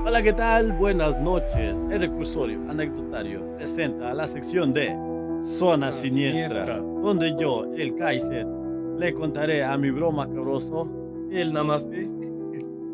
Hola, ¿qué tal? Buenas noches. El recursorio anecdotario presenta la sección de Zona Zona Siniestra, siniestra. donde yo, el Kaiser, le contaré a mi broma cabroso El Namaste.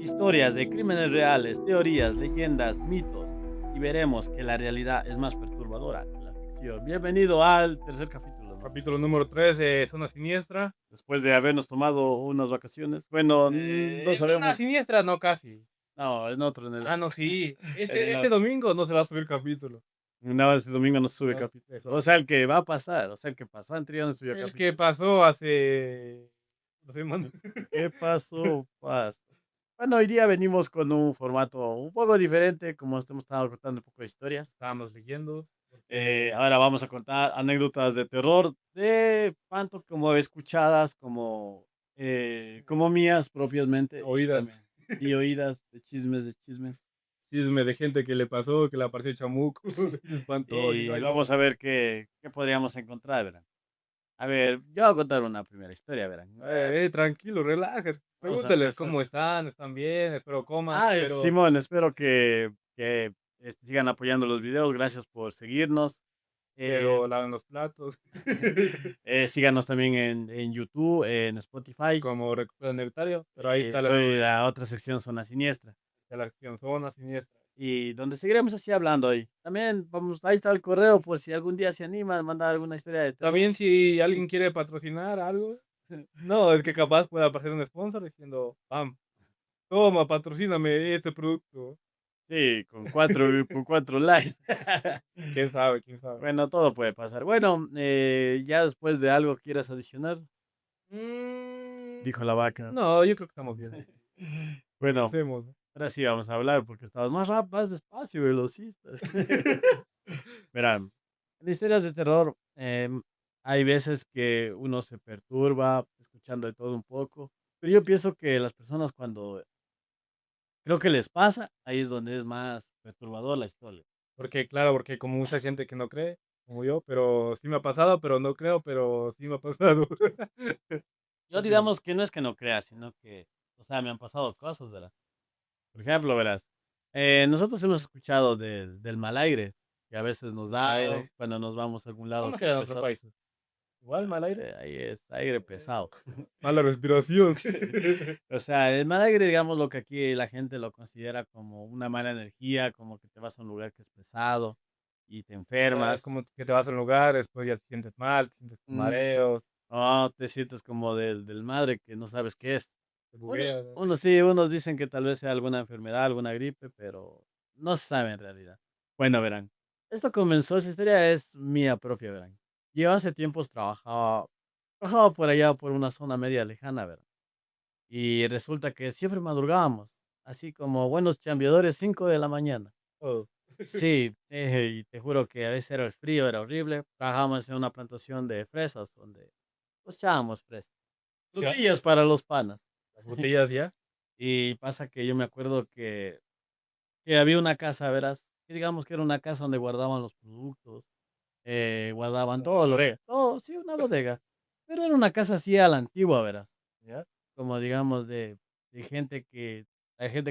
historias de crímenes reales, teorías, leyendas, mitos, y veremos que la realidad es más perturbadora que la ficción. Bienvenido al tercer capítulo, ¿no? Capítulo número 3 de Zona Siniestra. Después de habernos tomado unas vacaciones. Bueno, no Zona sabemos. Siniestra, no, casi. No, en otro, Ah, no, sí. en el Este domingo no se va a subir capítulo. no, este domingo no sube No, capítulo. eso. O sea, el que va a pasar, o sea, el que pasó anterior no subió El que capítulo. pasó hace 2 semanas. ¿Qué pasó? Bueno, hoy día venimos con un formato un poco diferente, como hemos estado contando un poco de historias. Estábamos leyendo, porque Ahora vamos a contar anécdotas de terror, de tanto como escuchadas, como mías propiamente, y oídas, también, y oídas de chismes. chisme de gente que le pasó, que le apareció chamuco, le espantó, dijo, Y ay, vamos no. a ver qué podríamos encontrar, ¿verdad? A ver, yo voy a contar una primera historia, verán. Tranquilo, relájate. Vamos a Pregúntales empezar. cómo están, están bien, espero coman, pero Simón, espero que sigan apoyando los videos. Gracias por seguirnos. Eh, laven los platos. síganos también en YouTube, en Spotify. Como recurso anecdotario, pero ahí está la Soy nueva la otra sección Zona Siniestra. de la acción zona siniestra. Y donde seguiremos así hablando hoy. También ahí está el correo por si algún día se anima a mandar alguna historia de terror. También si alguien quiere patrocinar algo, no, es que capaz pueda aparecer un sponsor diciendo: "Pam, toma, patrocíname este producto". Sí, con cuatro likes. Quién sabe, quién sabe. Bueno, todo puede pasar. Bueno, ya después de algo quieras adicionar, dijo la vaca. No, yo creo que estamos bien. Bueno, Empecemos. ahora sí vamos a hablar porque estamos más rápido, más despacio, velocistas. Verán, en historias de terror hay veces que uno se perturba escuchando de todo un poco, pero yo pienso que las personas cuando creo que les pasa, ahí es donde es más perturbador la historia. Porque, claro, porque como mucha gente que no cree, como yo, pero sí me ha pasado, pero no creo, pero sí me ha pasado. Yo digamos que no es que no crea, sino que, o sea, me han pasado cosas, ¿verdad? Por ejemplo, verás, nosotros hemos escuchado del mal aire, que a veces nos da Aire. cuando nos vamos a algún lado ¿Cómo que es será en otros pesado. países? Igual, mal aire. Ahí es aire pesado. Mala respiración. O sea, el mal aire, digamos, lo que aquí la gente lo considera como una mala energía, como que te vas a un lugar que es pesado y te O sea, es enfermas. como que te vas a un lugar, después ya te sientes mal, te sientes con Mm, mareos, no, te sientes como del madre que no sabes qué es. te bugueas. Unos sí, unos dicen que tal vez sea alguna enfermedad, alguna gripe, pero no se sabe en realidad. Bueno, verán, esa historia es mía propia, verán. Yo hace tiempos trabajaba por allá, por una zona media lejana, verán. Y resulta que siempre madrugábamos, así como buenos chambeadores, 5 de la mañana. Todo. Sí, y te juro que a veces era el frío, era horrible. Trabajábamos en una plantación de fresas donde cochábamos fresas. Ya. Frutillas para los panas. Las botellas ya. Y pasa que yo me acuerdo que había una casa, verás, que digamos que era una casa donde guardaban los productos, guardaban Una todo, bodega. todo, sí, una bodega. Pero era una casa así a la antigua, verás. Ya. Como digamos de hay gente que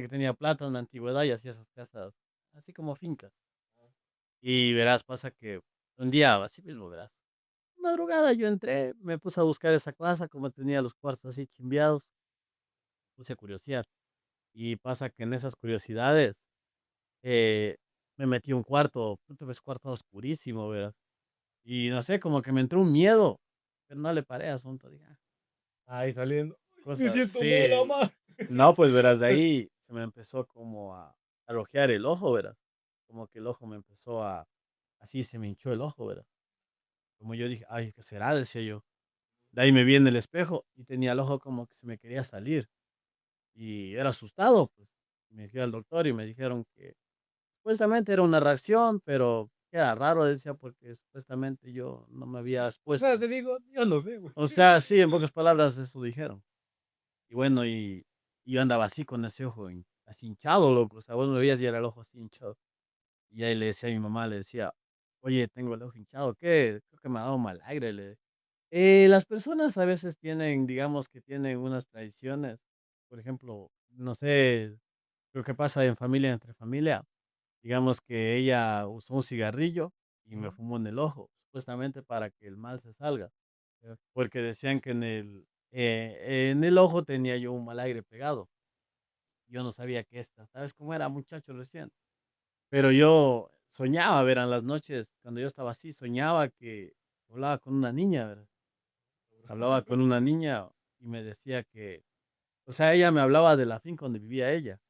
tenía plata en la antigüedad y hacía esas casas así como fincas. Y verás, pasa que un día, así mismo, verás, madrugada yo entré, me puse a buscar esa casa, como tenía los cuartos así chimbiados, puse a curiosidad. Y pasa que en esas curiosidades eh, me metí a un cuarto, puta, ves cuarto oscurísimo, verás. Y no sé, como que me entró un miedo, pero no le paré asunto, dije, Ahí saliendo. Me cosas, siento mal, sí. mamá. No, pues verás, de ahí se me empezó como a rojear el ojo, verás. Como que el ojo me empezó así se me hinchó el ojo, verás. Como yo dije, ay, ¿qué será? Decía yo. De ahí me vi en el espejo y tenía el ojo como que se me quería salir. Y era asustado, pues. Me fui al doctor y me dijeron que supuestamente era una reacción, pero era raro, decía, porque supuestamente yo no me había O sea, expuesto. te digo, yo no sé, güey. O sea, sí, en pocas palabras eso dijeron. Y bueno, y yo andaba así con ese ojo así hinchado, loco. O sea, vos me veías y era el ojo así hinchado. Y ahí le decía a mi mamá, le decía, oye, tengo el ojo hinchado, ¿qué? Creo que me ha dado mal aire. Las personas a veces tienen, digamos que tienen unas tradiciones, por ejemplo, no sé, Lo que pasa en familia, entre familia, digamos que ella usó un cigarrillo y me Ujú. fumó en el ojo, supuestamente para que el mal se salga, Ya. porque decían que en el ojo tenía yo un mal aire pegado. Yo no sabía qué esta, ¿sabes cómo era, muchacho recién? Pero yo soñaba, verán, las noches, cuando yo estaba así, soñaba que hablaba con una niña, ¿verdad? Hablaba con una niña y me decía que, o sea, ella me hablaba de la finca donde vivía ella.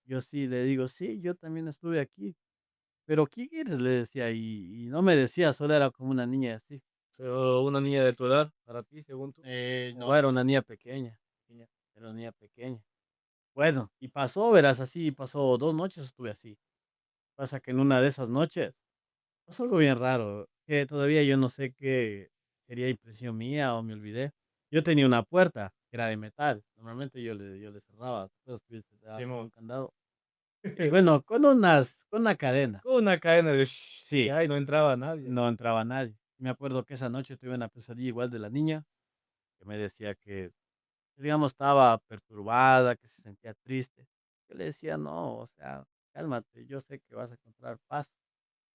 Yo sí le digo: "Sí, yo también estuve aquí". "¿Pero quién eres?", le decía, y no me decía, solo era como una niña así. Pero una niña de tu edad, para ti, según tú. No, era una niña pequeña, pequeña, era una niña pequeña. Bueno, y pasó, verás, así pasó 2 noches estuve así. Pasa que en una de esas noches pasó algo bien raro, que todavía yo no sé qué sería impresión mía o me olvidé. Yo tenía una puerta que era de metal, normalmente yo le cerraba, ¿te acuerdas que yo le daba con un Simón. candado? Bueno, con una cadena. Con una cadena de Sí, ya, y no entraba nadie. no entraba nadie. Me acuerdo que esa noche tuve una pesadilla igual de la niña, que me decía que, digamos, estaba perturbada, que se sentía triste. Yo le decía: "No, o sea, cálmate, yo sé que vas a encontrar paz".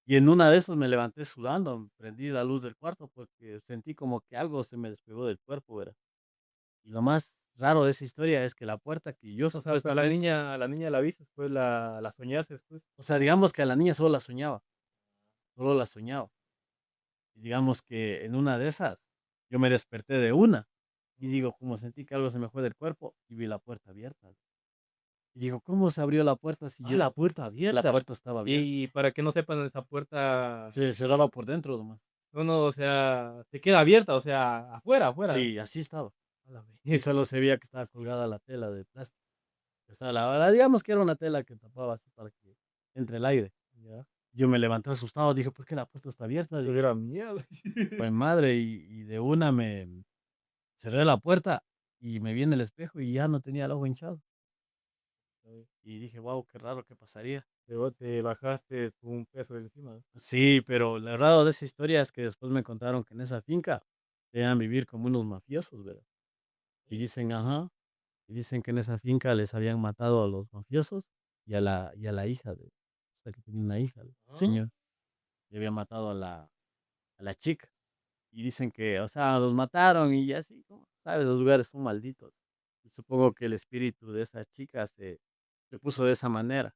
Y en una de esas me levanté sudando, prendí la luz del cuarto porque sentí como que algo se me despegó del cuerpo, ¿verdad? Y lo más raro de esa historia es que la puerta que yo O sea, pero la supuestamente, niña la viste, pues, la soñaste, pues. o sea, digamos que a la niña solo la soñaba, solo la soñaba. Y digamos que en una de esas, yo me desperté de una y digo, como sentí que algo se me fue del cuerpo y vi la puerta abierta. Y digo, ¿cómo se abrió la puerta si Ah, yo la puerta la abierta. puerta estaba abierta? Y para que no sepan, esa puerta, Se cerraba por dentro nomás. no, o sea, te queda abierta, o sea, afuera, afuera. Sí, así estaba. A la Y bestia. solo se veía que estaba colgada la tela de plástico. O sea, digamos que era una tela que tapaba así para que entre el aire. Ya, Yo me levanté asustado, dije, ¿por qué la puerta está abierta? te Dije, hubiera miedo. pues madre, y de una me cerré la puerta y me vi en el espejo y ya no tenía el ojo hinchado. Y dije, wow, qué raro, ¿qué pasaría? Luego te bajaste un peso de encima. Sí, pero lo raro de esa historia es que después me contaron que en esa finca debían vivir como unos mafiosos, ¿verdad? Y dicen, ajá, y dicen que en esa finca les habían matado a los mafiosos y a la hija de, o sea, que tenía una hija, el Ah, señor, y había matado a la chica. Y dicen que, o sea, los mataron y así, como, ¿sabes? Los lugares son malditos. Y supongo que el espíritu de esa chica se puso de esa manera.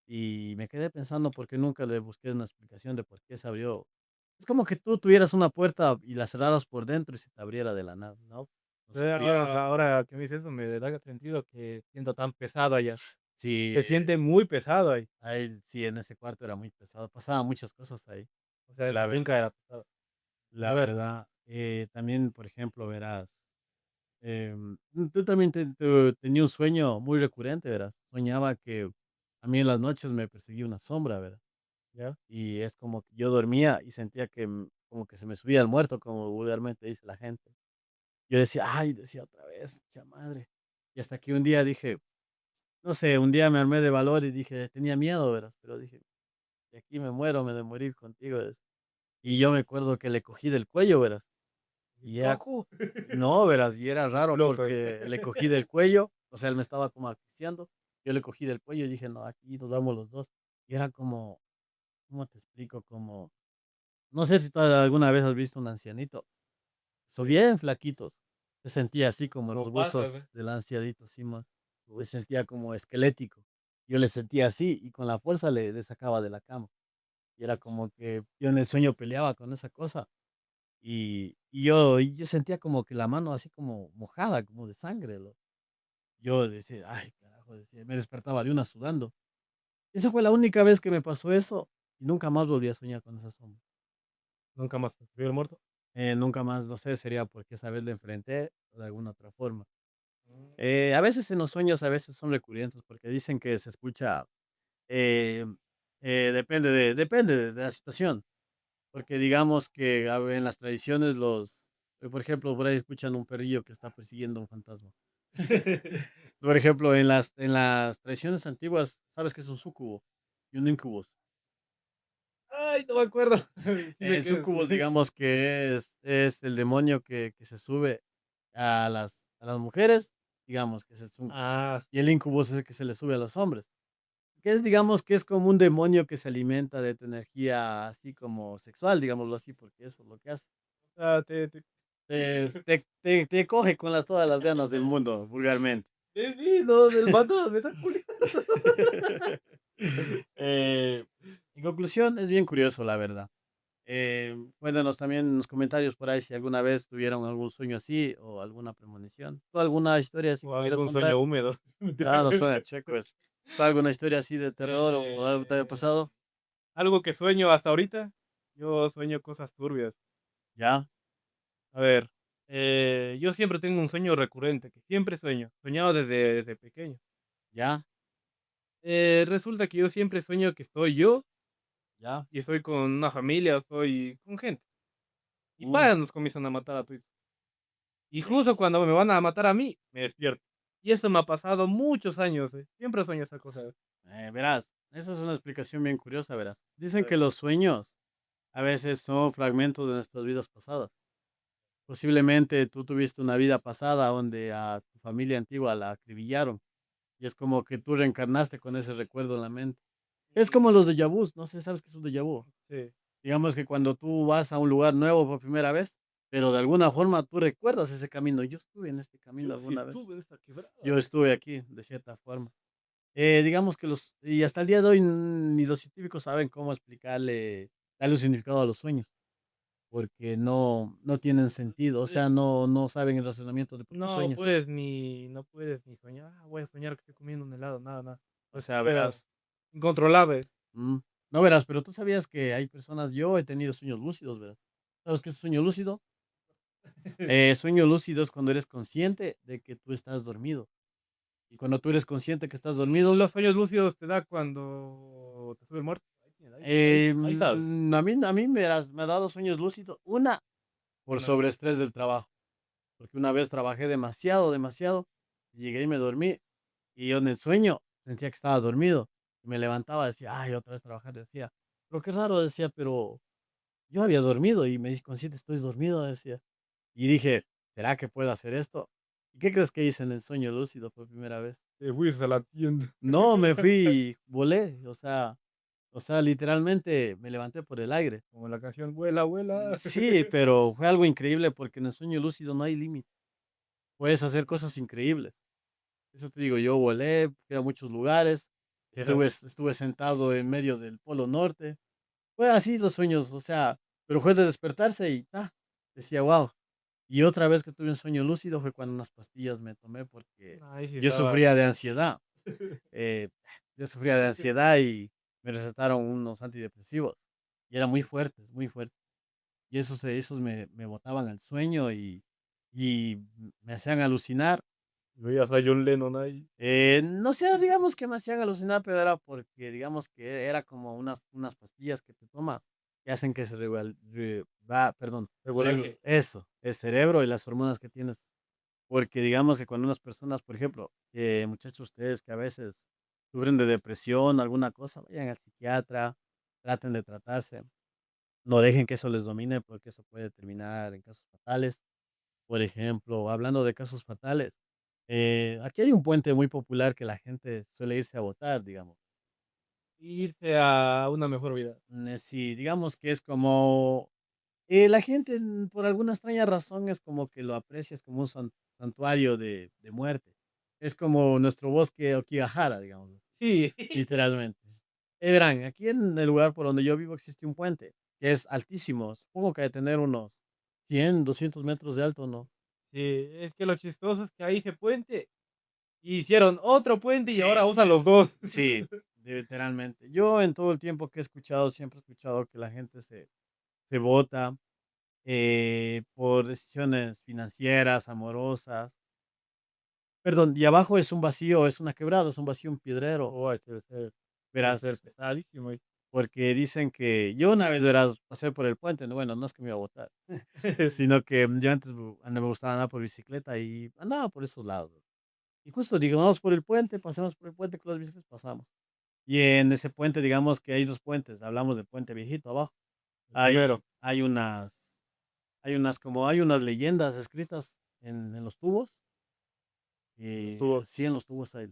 Y me quedé pensando porque nunca le busqué una explicación de por qué se abrió. Es como que tú tuvieras una puerta y la cerraras por dentro y se te abriera de la nada, ¿no? No se abría. ahora que me dices eso, me da sentido que sienta tan pesado allá. Sí, Se siente muy pesado ahí. ahí sí, en ese cuarto era muy pesado. Pasaban muchas cosas ahí. O sea, esa La, ver- finca era pesada. la A ver, verdad, también, por ejemplo, verás, tú también tenías un sueño muy recurrente, verás. Soñaba que a mí en las noches me perseguía una sombra, ¿verdad? ya. Y es como que yo dormía y sentía que, como que se me subía el muerto, como vulgarmente dice la gente. Yo decía: "Ay", decía otra vez, ya madre. Y hasta que un día dije, no sé, un día me armé de valor y dije, tenía miedo, verás, pero dije: "De aquí me muero, me de morir contigo", y yo me acuerdo que le cogí del cuello, verás, y era ¡Loco! no, verás, y era raro Loco. porque le cogí del cuello, o sea, él me estaba como asfixiando, yo le cogí del cuello y dije: "No, aquí nos vamos los 2". Y era como, ¿cómo te explico? Como, no sé si tú alguna vez has visto un ancianito. Son Sí, bien flaquitos. Se sentía así como no los pasa, ¿ve? huesos del ancianito, así se Ush. sentía como esquelético. Yo le sentía así y con la fuerza le sacaba de la cama. Y era como que yo en el sueño peleaba con esa cosa y yo sentía como que la mano así como mojada, como de sangre. Yo decía: "Ay, carajo", decía, me despertaba de una sudando. Esa fue la única vez que me pasó eso y nunca más volví a soñar con esa sombra. Nunca más se vio el muerto. Nunca más, no sé, sería porque esa vez le enfrenté de alguna otra forma. Mm. A veces en los sueños, a veces son recurrentes porque dicen que se escucha, eh, depende de la situación, porque digamos que en las tradiciones por ejemplo, por ahí escuchan un perrillo que está persiguiendo un fantasma. Por ejemplo, en las tradiciones antiguas, sabes que es un súcubo y un incubus. Ay, no me acuerdo. Sí sé El qué súcubus, es. digamos que es el demonio que se sube a las mujeres digamos, que es el sueño. Ah, Y el incubus es el que se le sube a los hombres. Que es, digamos, que es como un demonio que se alimenta de tu energía así como sexual, digámoslo así, porque eso es lo que hace. o sea, te Te coge con todas las ganas del mundo, vulgarmente. sí, no, del vato me está culiando. Eh, en conclusión, es bien curioso, la verdad. Cuéntanos también en los comentarios por ahí si alguna vez tuvieron algún sueño así o alguna premonición. ¿Tú alguna historia así O que quieras algún contar? sueño húmedo. Ah, no suena checo eso. ¿Tú alguna historia así de terror o algo que te haya Eh, pasado? algo que sueño hasta ahorita, yo sueño cosas turbias. Ya, A ver, yo siempre tengo un sueño recurrente, que siempre sueño, soñado desde pequeño. ya, Resulta que yo siempre sueño que estoy yo ya. y estoy con una familia, estoy con gente. Y Uh, nos comienzan a matar a todos. Y justo cuando me van a matar a mí, me despierto. Y eso me ha pasado muchos años, siempre sueño esa cosa. verás, esa es una explicación bien curiosa, verás. A Dicen ver, que los sueños a veces son fragmentos de nuestras vidas pasadas. Posiblemente tú tuviste una vida pasada donde a tu familia antigua la acribillaron y es como que tú reencarnaste con ese recuerdo en la mente. Es como los déjà vus, no sé, ¿sabes qué es un déjà vu? sí. Digamos que cuando tú vas a un lugar nuevo por primera vez, pero de alguna forma tú recuerdas ese camino. Yo estuve en este camino Yo sí alguna vez. tuve esta Yo quebrada. estuve aquí, de cierta forma. Digamos que y hasta el día de hoy ni los científicos saben cómo explicarle, darle un significado a los sueños, porque no tienen sentido, o sea, no saben el razonamiento de por qué sueñas. No puedes ni soñar, voy a soñar que estoy comiendo un helado, nada, nada. O Pues sea, era verás, incontrolable. mm, no verás, pero tú sabías que hay personas, yo he tenido sueños lúcidos, verás. ¿Sabes qué es sueño lúcido? Sueño lúcido es cuando eres consciente de que tú estás dormido. Y cuando tú eres consciente que estás dormido, Los sueños lúcidos te da cuando te sube el muerto. Ahí sabes. a mí me ha dado sueños lúcidos. Una, por Una vez. sobreestrés del trabajo, porque una vez trabajé demasiado, demasiado, llegué y me dormí, y yo en el sueño sentía que estaba dormido, y me levantaba, decía: "Ay, otra vez trabajar", decía, pero qué raro, decía, pero yo había dormido y me hice consciente, estoy dormido, decía. Y dije: "¿Será que puedo hacer esto?". ¿Y qué crees que hice en el sueño lúcido por primera vez? Te fuiste a la tienda. No, me fui, volé, o sea, literalmente me levanté por el aire. Como la canción Vuela, vuela. Sí, pero fue algo increíble porque en el sueño lúcido no hay límite. Puedes hacer cosas increíbles. Eso te digo, yo volé, fui a muchos lugares, Era estuve sentado en medio del Polo Norte. Fue así los sueños, o sea, pero fue de despertarse y decía: "Guau". Y otra vez que tuve un sueño lúcido fue cuando unas pastillas me tomé porque ahí sí yo estaba. sufría de ansiedad. eh, yo sufría de ansiedad y me recetaron unos antidepresivos y eran muy fuertes, muy fuertes. Y esos me botaban al sueño y me hacían alucinar. Veías a John Lennon ahí. No sé, digamos que me hacían alucinar, pero era porque, digamos que era como unas pastillas que te tomas que hacen que se perdón, Regulaje. eso, el cerebro y las hormonas que tienes. Porque digamos que cuando unas personas, por ejemplo, muchachos, ustedes que a veces sufren de depresión, alguna cosa, vayan al psiquiatra, traten de tratarse, no dejen que eso les domine porque eso puede terminar en casos fatales. Por ejemplo, hablando de casos fatales, aquí hay un puente muy popular que la gente suele irse a botar, digamos. Irse a una mejor vida. Sí, digamos que es como la gente, por alguna extraña razón, es como que lo aprecia, es como un santuario de muerte. Es como nuestro bosque Okigahara, digamos, Sí. literalmente. Verán, aquí en el lugar por donde yo vivo existe un puente que es altísimo. Supongo que ha de tener unos 100, 200 metros de alto, ¿no? Sí, es que lo chistoso es que ahí ese puente hicieron otro puente y Sí, ahora usan los 2. sí, literalmente. Yo en todo el tiempo que he escuchado, siempre he escuchado que la gente se bota por decisiones financieras, amorosas. Perdón, y abajo es un vacío, es una quebrada, es un vacío, un piedrero. Oh, debe ser Verás, pesadísimo. porque dicen que yo una vez, verás, pasé por el puente, no, bueno, no es que me iba a botar, sino que yo antes me gustaba andar por bicicleta y andaba por esos lados. Y justo, digamos, por el puente, pasamos por el puente con las bicicletas, pasamos. Y en ese puente, digamos que hay 2 puentes, hablamos del puente viejito abajo. El Hay primero. hay unas leyendas escritas en los tubos, Los tubos, Sí, en los tubos hay.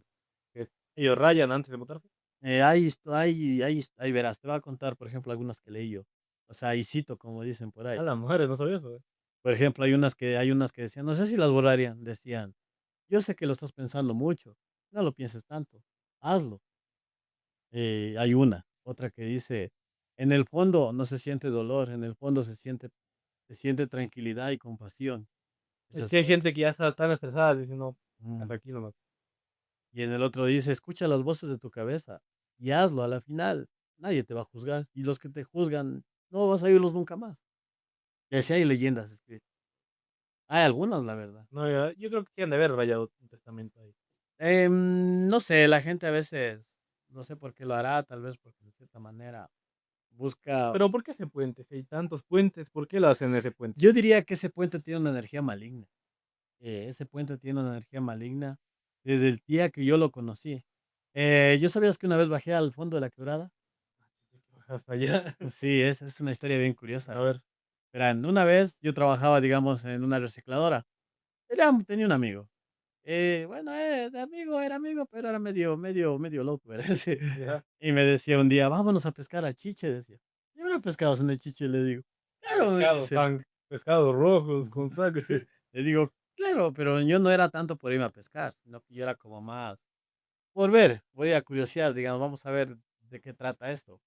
que ellos rayan antes de botarse. Ahí verás, te voy a contar, por ejemplo, algunas que leí yo. O sea, y cito, como dicen por A ahí. la madre, no sabía eso, Por ejemplo, hay unas que decían, no sé si las borrarían, decían: "Yo sé que lo estás pensando mucho, no lo pienses tanto, hazlo". Hay otra que dice: "En el fondo no se siente dolor, en el fondo se siente tranquilidad y compasión". Es Esa que es hay otra. gente que ya está tan estresada diciendo: Mm. "Hasta aquí nomás". Y en el otro dice: "Escucha las voces de tu cabeza y hazlo, a la final nadie te va a juzgar, y los que te juzgan no vas a oírlos nunca más". Y así hay leyendas escritas. Hay algunas, la verdad. No, ya, yo creo que sí han de haber rayado un testamento ahí. No sé, la gente a veces, no sé por qué lo hará, tal vez porque de cierta manera busca. Pero, ¿por qué ese puente? Si hay tantos puentes, ¿por qué lo hacen ese puente? Yo diría que ese puente tiene una energía maligna. Ese puente tiene una energía maligna desde el día que yo lo conocí. ¿Yo sabías que una vez bajé al fondo de la quebrada? Hasta allá. Sí, es una historia bien curiosa. A ver, Verán, una vez yo trabajaba, digamos, en una recicladora. Tenía un amigo. Bueno, de amigo, era amigo, pero era medio, medio, medio loco, ¿verdad? Sí. ya. Y me decía un día: "Vámonos a pescar al Chiche", decía. "¿Y ahora pescados en el Chiche?", le digo. "Claro", me Pescados, dice. pescados rojos con sangre. Le digo: "Claro", pero yo no era tanto por irme a pescar, sino que yo era como más por ver, voy a curiosidad, digamos, vamos a ver de qué trata esto.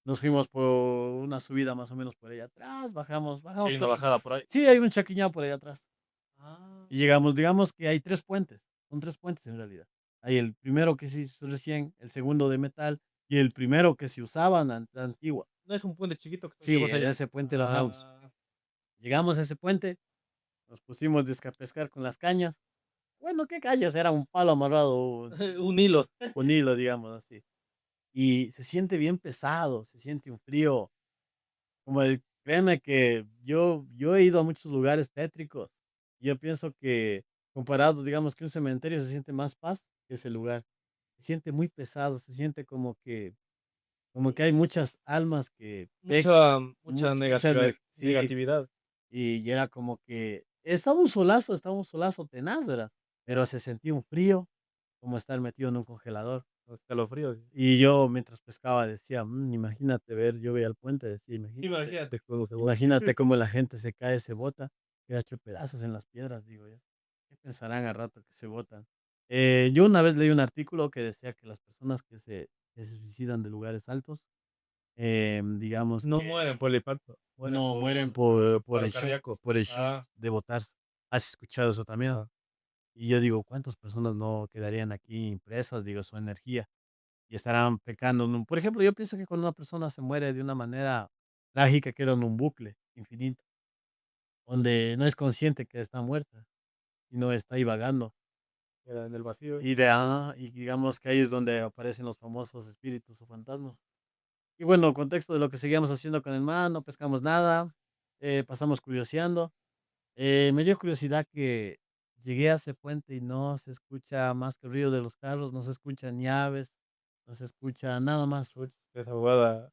Nos fuimos por una subida más o menos por allá atrás, bajamos Hay una todo. bajada por ahí. Sí, hay un chaquiñado por allá atrás. Ah. Y llegamos, digamos que hay 3 puentes, son 3 puentes en realidad. Hay el primero que se hizo recién, el segundo de metal y el primero que se usaba antigua. No es un puente chiquito que Sí, tuvimos en allá. ese puente lo bajamos. Ah, Llegamos a ese puente, nos pusimos a pescar con las cañas. Bueno, ¿qué cañas? Era un palo amarrado un hilo. con hilo, digamos así. Y se siente bien pesado, se siente un frío, créeme que yo he ido a muchos lugares tétricos. Yo pienso que comparado, digamos, que un cementerio se siente más paz que ese lugar. Se siente muy pesado, se siente como que hay muchas almas que pecan, Mucha mucha sí, negatividad. y era como que estaba un solazo tenaz, ¿verdad? Pero se sentía un frío, como estar metido en un congelador. Los escalofríos. Y yo mientras pescaba decía: imagínate ver", yo veía el puente, decía: "Imagínate, Imagínate cuando se bota. imagínate cómo la gente se cae, se bota, queda hecho pedazos en las piedras", digo yo. ¿Qué pensarán al rato que se botan? Yo una vez leí un artículo que decía que las personas que se suicidan de lugares altos, digamos No que mueren por el impacto, mueren no mueren por por paro el shock, cardíaco. por el shock Ah, de botarse. ¿Has escuchado eso también? ah, Y yo digo: "¿Cuántas personas no quedarían aquí impresas?", digo, su energía. Y estarán pecando en un por ejemplo, yo pienso que cuando una persona se muere de una manera trágica, queda en un bucle infinito, donde no es consciente que está muerta, sino está ahí vagando. queda en el vacío. Y digamos que ahí es donde aparecen los famosos espíritus o fantasmas. Y bueno, contexto de lo que seguíamos haciendo con el man, no pescamos nada, pasamos curioseando. Me dio curiosidad que llegué a ese puente y no se escucha más que el ruido de los carros, no se escuchan ni aves, no se escucha nada más. Puch, esa abogada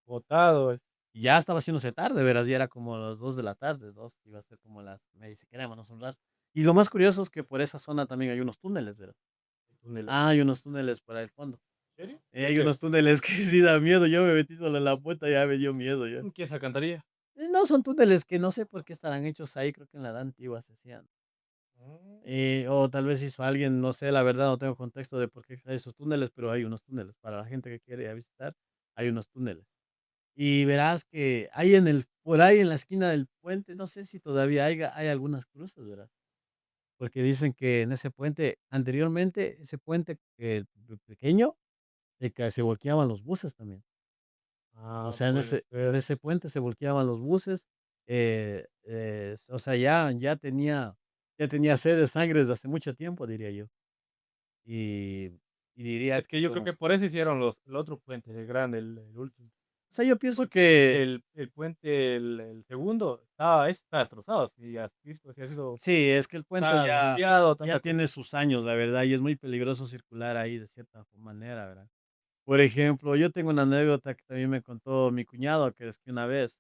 botado. Y ya estaba haciéndose tarde, verás, ya era como las 2 de la tarde, 2 iba a ser como me dice: "Quedémonos un rato". Y lo más curioso es que por esa zona también hay unos túneles, verás. Túneles. Hay unos túneles por ahí al fondo. ¿En serio? ¿Por Hay qué? unos túneles que sí da miedo, yo me metí solo en la puerta, ya me dio miedo ya. ¿Quién se alcantaría? No, son túneles que no sé por qué estarán hechos ahí, creo que en la edad antigua se hacían. Mm. O tal vez hizo alguien, no sé, la verdad no tengo contexto de por qué hay esos túneles, pero hay unos túneles. Para la gente que quiere ir a visitar, hay unos túneles. Y verás que hay por ahí en la esquina del puente, no sé si todavía hay algunas cruces, ¿verdad? Porque dicen que en ese puente, anteriormente, ese puente pequeño, se volteaban los buses también. O Ah, sea, en puede en ser. ese puente se volteaban los buses, o sea, ya tenía sed de sangre desde hace mucho tiempo, diría yo. Y, y diría Es que que yo creo como, que por eso hicieron el otro puente, el grande, el último. o sea, yo pienso Porque que el puente, el segundo, está destrozado, sí, sí ha sido sí, es que el puente está golpeado, ya tanta cosa. tiene sus años, la verdad, y es muy peligroso circular ahí de cierta manera, ¿verdad? Por ejemplo, yo tengo una anécdota que también me contó mi cuñado, que es que una vez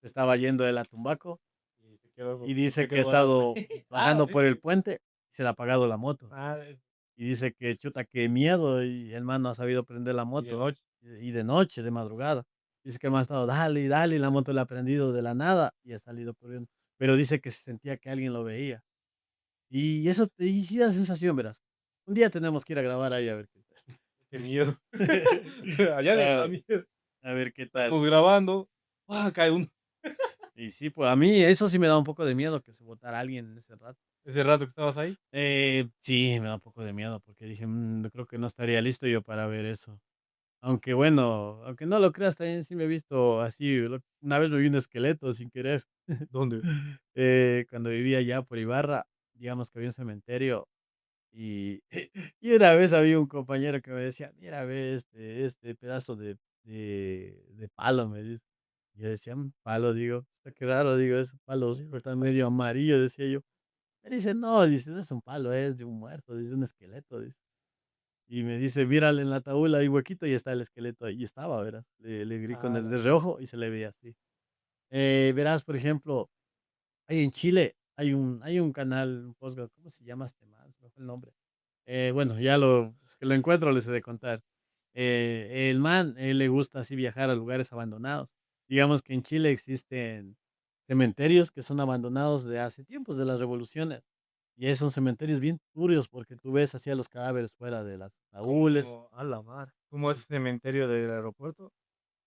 estaba yendo él a Tumbaco Y se quedó y dice se que ha quedó varado. estado Ah, bajando por el ¿viste? puente. se le ha apagado la moto. Ah, Y dice que chuta, qué miedo, y el man no ha sabido prender la y de moto, noche. y de noche, de madrugada. Dice que el man ha estado, dale y dale, y la moto le ha prendido de la nada y ha salido corriendo. Pero dice que se sentía que alguien lo veía. Y eso te y sí da sensación, verás. Un día tenemos que ir a grabar ahí a ver qué tal. Qué miedo. Allá me da Ah, miedo. a ver qué tal. Estamos grabando, cae uno. Y sí, pues a mí eso sí me da un poco de miedo que se botara alguien en ese rato. Ese rato que estabas ahí. Sí, me da un poco de miedo porque dije, yo creo que no estaría listo yo para ver eso. Aunque bueno, aunque no lo creas, también sí me he visto así, una vez me vi un esqueleto sin querer. ¿Dónde? Cuando vivía allá por Ibarra, digamos que había un cementerio y, y una vez había un compañero que me decía, mira, ve este pedazo de palo, me dice. Yo decía, palo, digo, está qué raro, digo, ese palo sí, está medio amarillo, decía yo. Me dice, no, dice, no es un palo, es de un muerto, dice, un esqueleto, dice. Y me dice, mírale en la tabula, hay huequito y está el esqueleto ahí. Y estaba, verás. Le vi con Ah, el la de reojo y se le veía así. Verás, por ejemplo, ahí en Chile hay un canal, un podcast, ¿cómo se llama este man? Se me fue el nombre. Bueno, ya es que lo encuentro, les he de contar. El man, él le gusta así viajar a lugares abandonados. Digamos que en Chile existen cementerios que son abandonados de hace tiempos, de las revoluciones. Y son cementerios bien turbios porque tú ves así a los cadáveres fuera de las ataúdes. como a la mar. Como ese cementerio del aeropuerto,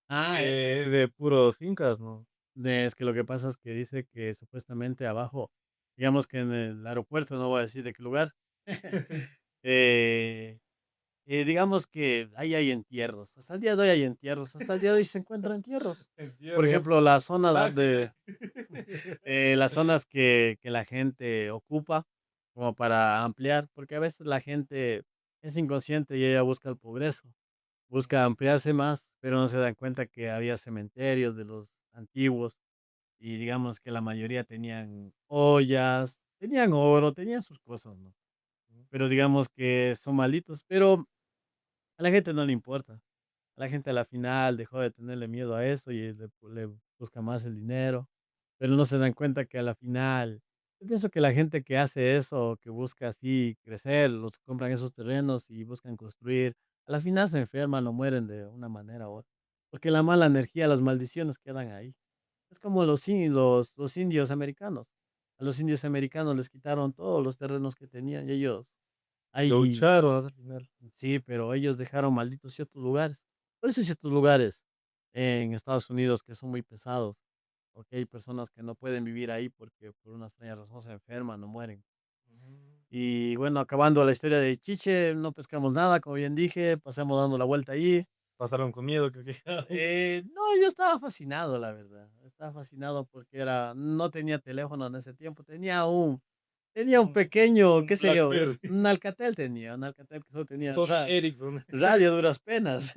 Eso que es. es de puros incas, ¿no? Es que lo que pasa es que dice que supuestamente abajo, digamos que en el aeropuerto, no voy a decir de qué lugar, eh, digamos que ahí hay entierros. Hasta el día de hoy hay entierros. Hasta el día de hoy se encuentran entierros. Por Entierro, ya ejemplo, la zona baje. las zonas que la gente ocupa como para ampliar, porque a veces la gente es inconsciente y ella busca el progreso, busca ampliarse más, pero no se dan cuenta que había cementerios de los antiguos y digamos que la mayoría tenían ollas, tenían oro, tenían sus cosas, ¿no? Pero digamos que son malditos, pero a la gente no le importa. A la gente a la final dejó de tenerle miedo a eso y le busca más el dinero, pero no se dan cuenta que a la final, yo pienso que la gente que hace eso, que busca así crecer, los compran esos terrenos y buscan construir, a la final se enferman o mueren de una manera u otra, porque la mala energía, las maldiciones quedan ahí. Es como los indios americanos. A los indios americanos les quitaron todos los terrenos que tenían y ellos Y ahí lucharon al final. sí, pero ellos dejaron malditos ciertos lugares. Por eso hay ciertos lugares en Estados Unidos que son muy pesados, porque hay personas que no pueden vivir ahí porque por una extraña razón se enferman o mueren. Y bueno, acabando la historia de Chiche, no pescamos nada, como bien dije, pasamos dando la vuelta ahí. Pasaron con miedo, creo que. No, yo estaba fascinado, la verdad. Estaba fascinado porque no tenía teléfono en ese tiempo, tenía un pequeño, Un qué sé yo, BlackBerry. un Alcatel que solo tenía Sony Ericsson. radio a duras penas.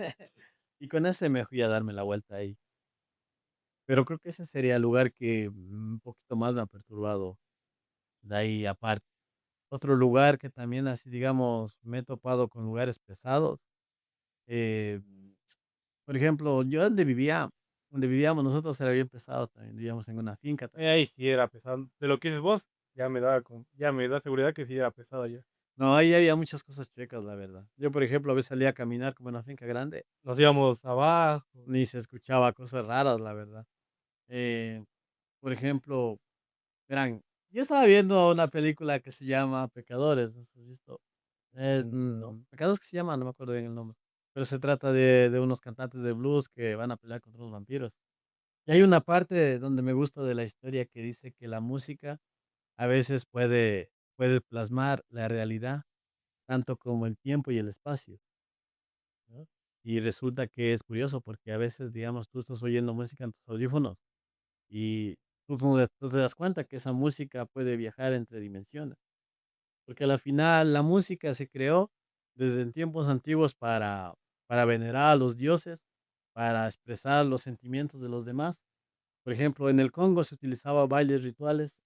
Y con ese me fui a darme la vuelta ahí. Pero creo que ese sería el lugar que un poquito más me ha perturbado de ahí aparte. Otro lugar que también así, digamos, me he topado con lugares pesados. eh, por ejemplo, yo donde vivíamos nosotros era bien pesado también. Vivíamos en una finca también. Ahí sí era pesado. De lo que dices vos, ya me da seguridad que sí era pesado ya. No, ahí había muchas cosas chuecas, la verdad. Yo, por ejemplo, a veces salía a caminar como en una finca grande, Nos íbamos abajo. ni se escuchaba cosas raras, la verdad. Eh, por ejemplo, verán, yo estaba viendo una película que se llama Pecadores, ¿no has visto? No. Pecadores que se llama, no me acuerdo bien el nombre, pero se trata de unos cantantes de blues que van a pelear contra los vampiros. Y hay una parte donde me gusta de la historia que dice que la música a veces puede plasmar la realidad, tanto como el tiempo y el espacio, ¿no? Y resulta que es curioso porque a veces, digamos, tú estás oyendo música en tus audífonos y tú te das cuenta que esa música puede viajar entre dimensiones. Porque a la final la música se creó desde en tiempos antiguos para venerar a los dioses, para expresar los sentimientos de los demás. Por ejemplo, en el Congo se utilizaba bailes rituales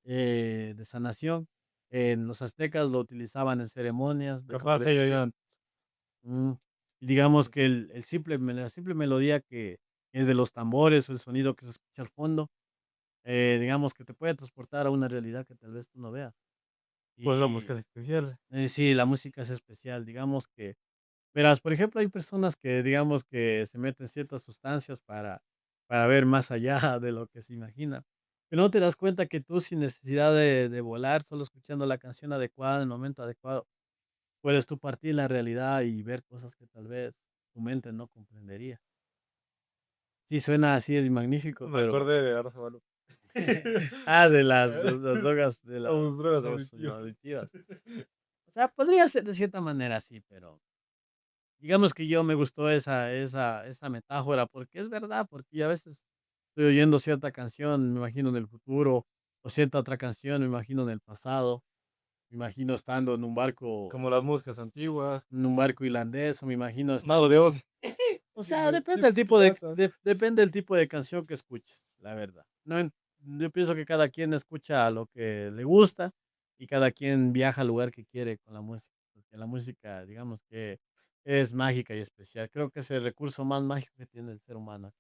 de sanación. En los aztecas lo utilizaban en ceremonias de Capaz ellos conferencia. iban. Mm, y digamos que la simple melodía que es de los tambores o el sonido que se escucha al fondo, digamos que te puede transportar a una realidad que tal vez tú no veas. Pues la música Y es especial. sí, la música es especial, digamos que verás, por ejemplo, hay personas que, digamos, que se meten ciertas sustancias para ver más allá de lo que se imagina. Pero no te das cuenta que tú sin necesidad de volar, solo escuchando la canción adecuada en el momento adecuado, puedes tú partir la realidad y ver cosas que tal vez tu mente no comprendería. Sí, suena así, es magnífico, Me pero acordé de Rosa Guadalupe. de las drogas, de las Las drogas drogas auditivas. adictivas. O sea, podría ser de cierta manera así, pero digamos que yo me gustó esa metáfora, porque es verdad, porque yo a veces estoy oyendo cierta canción, me imagino en el futuro, o cierta otra canción, me imagino en el pasado, me imagino estando Como las músicas antiguas. en un barco irlandés, o me imagino Mago de Oz. o sea, Dime, depende tipo del tipo pirata. depende del tipo de canción que escuches, la verdad. No en Yo pienso que cada quien escucha lo que le gusta, y cada quien viaja al lugar que quiere con la música, porque la música, digamos que es mágica y especial. Creo que es el recurso más mágico que tiene el ser humano.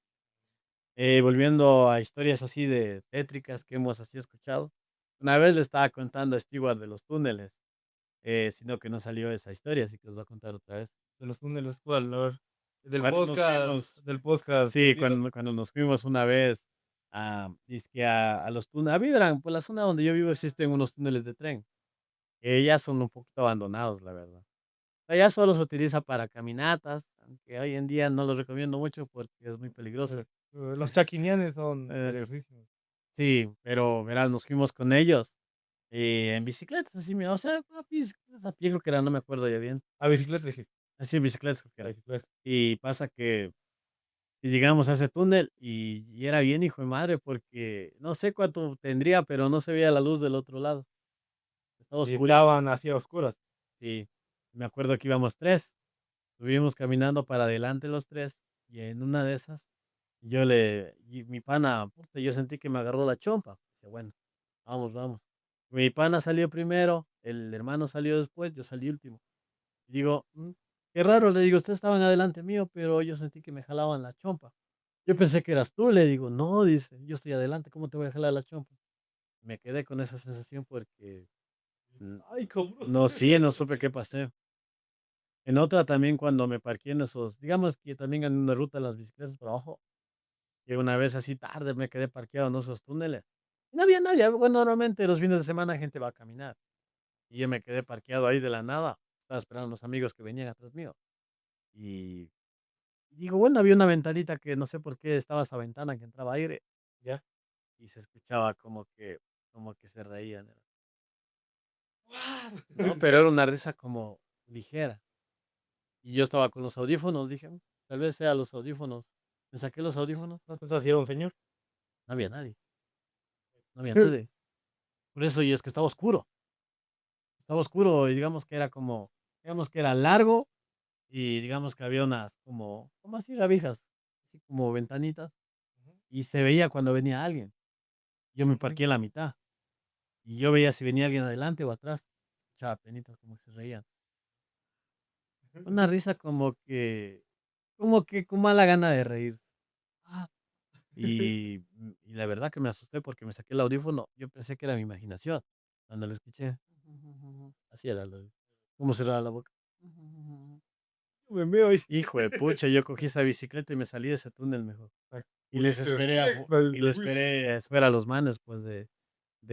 Volviendo a historias así de tétricas que hemos así escuchado, una vez le estaba contando a Stewart de los túneles, sino que no salió esa historia, así que os voy a contar otra vez. De los túneles, ¿cuál? A ver. Cuando nos fuimos Del podcast Sí, perdido. cuando nos fuimos una vez dizque a los túneles, a Vibran, por la zona donde yo vivo existen unos túneles de tren, que ya son un poquito abandonados, la verdad. O sea, ya solo se utiliza para caminatas, aunque hoy en día no lo recomiendo mucho porque es muy peligroso. Los chaquinianes son Es peligrosísimos. Sí, pero verás, nos fuimos con ellos, en bicicletas, así, mira, o sea, a pie creo que era, no me acuerdo ya bien. A bicicleta dijiste. Así, en bicicletas creo que A era. bicicleta. Y pasa que y llegamos a ese túnel y era bien hijo de madre, porque no sé cuánto tendría, pero no se veía la luz del otro lado. Estaba Y oscuro. estaban así a oscuras. Sí, me acuerdo que íbamos 3, estuvimos caminando para adelante los 3 y en una de esas, mi pana, puta, yo sentí que me agarró la chompa. Dice: "Bueno, vamos, vamos". Mi pana salió primero, el hermano salió después, yo salí último. Y digo: qué raro", le digo: "Ustedes estaban adelante mío, pero yo sentí que me jalaban la chompa". "Yo pensé que eras tú", le digo. "No", dice, "yo estoy adelante, ¿cómo te voy a jalar la chompa?". Me quedé con esa sensación porque, mm, Ay, cabrón. no, sí, no supe qué pasé. En otra también cuando me parqué en esos, digamos que también en una ruta de las bicicletas para abajo, y una vez así tarde me quedé parqueado en esos túneles. No había nadie, bueno, normalmente los fines de semana gente va a caminar, y yo me quedé parqueado ahí de la nada, estaba esperando a unos amigos que venían atrás mío, y digo, bueno, había una ventanita que no sé por qué estaba esa ventana que entraba aire, Ya. y se escuchaba como que se reían, What? ¿no? Pero era una risa como ligera. Y yo estaba con los audífonos, dije: tal vez sea los audífonos". Me saqué los audífonos, ¿No pensabas si era un señor? no había nadie, no había nadie. Por eso, y es que estaba oscuro y digamos que era como, digamos que era largo y digamos que había unas como así rabijas, así como ventanitas, Ujú, y se veía cuando venía alguien. Yo me ujú. parqué en la mitad y yo veía si venía alguien adelante o atrás. Escuchaba penitas como que se reían. Una risa como que con mala gana de reírse. Ah, y la verdad que me asusté porque me saqué el audífono. Yo pensé que era mi imaginación. Cuando lo escuché, así era, cómo cerraba la boca. Me veo y Hijo de pucha, yo cogí esa bicicleta y me salí de ese túnel mejor. ay, Y les pudiste esperé y les Will. esperé afuera a los manes, pues, de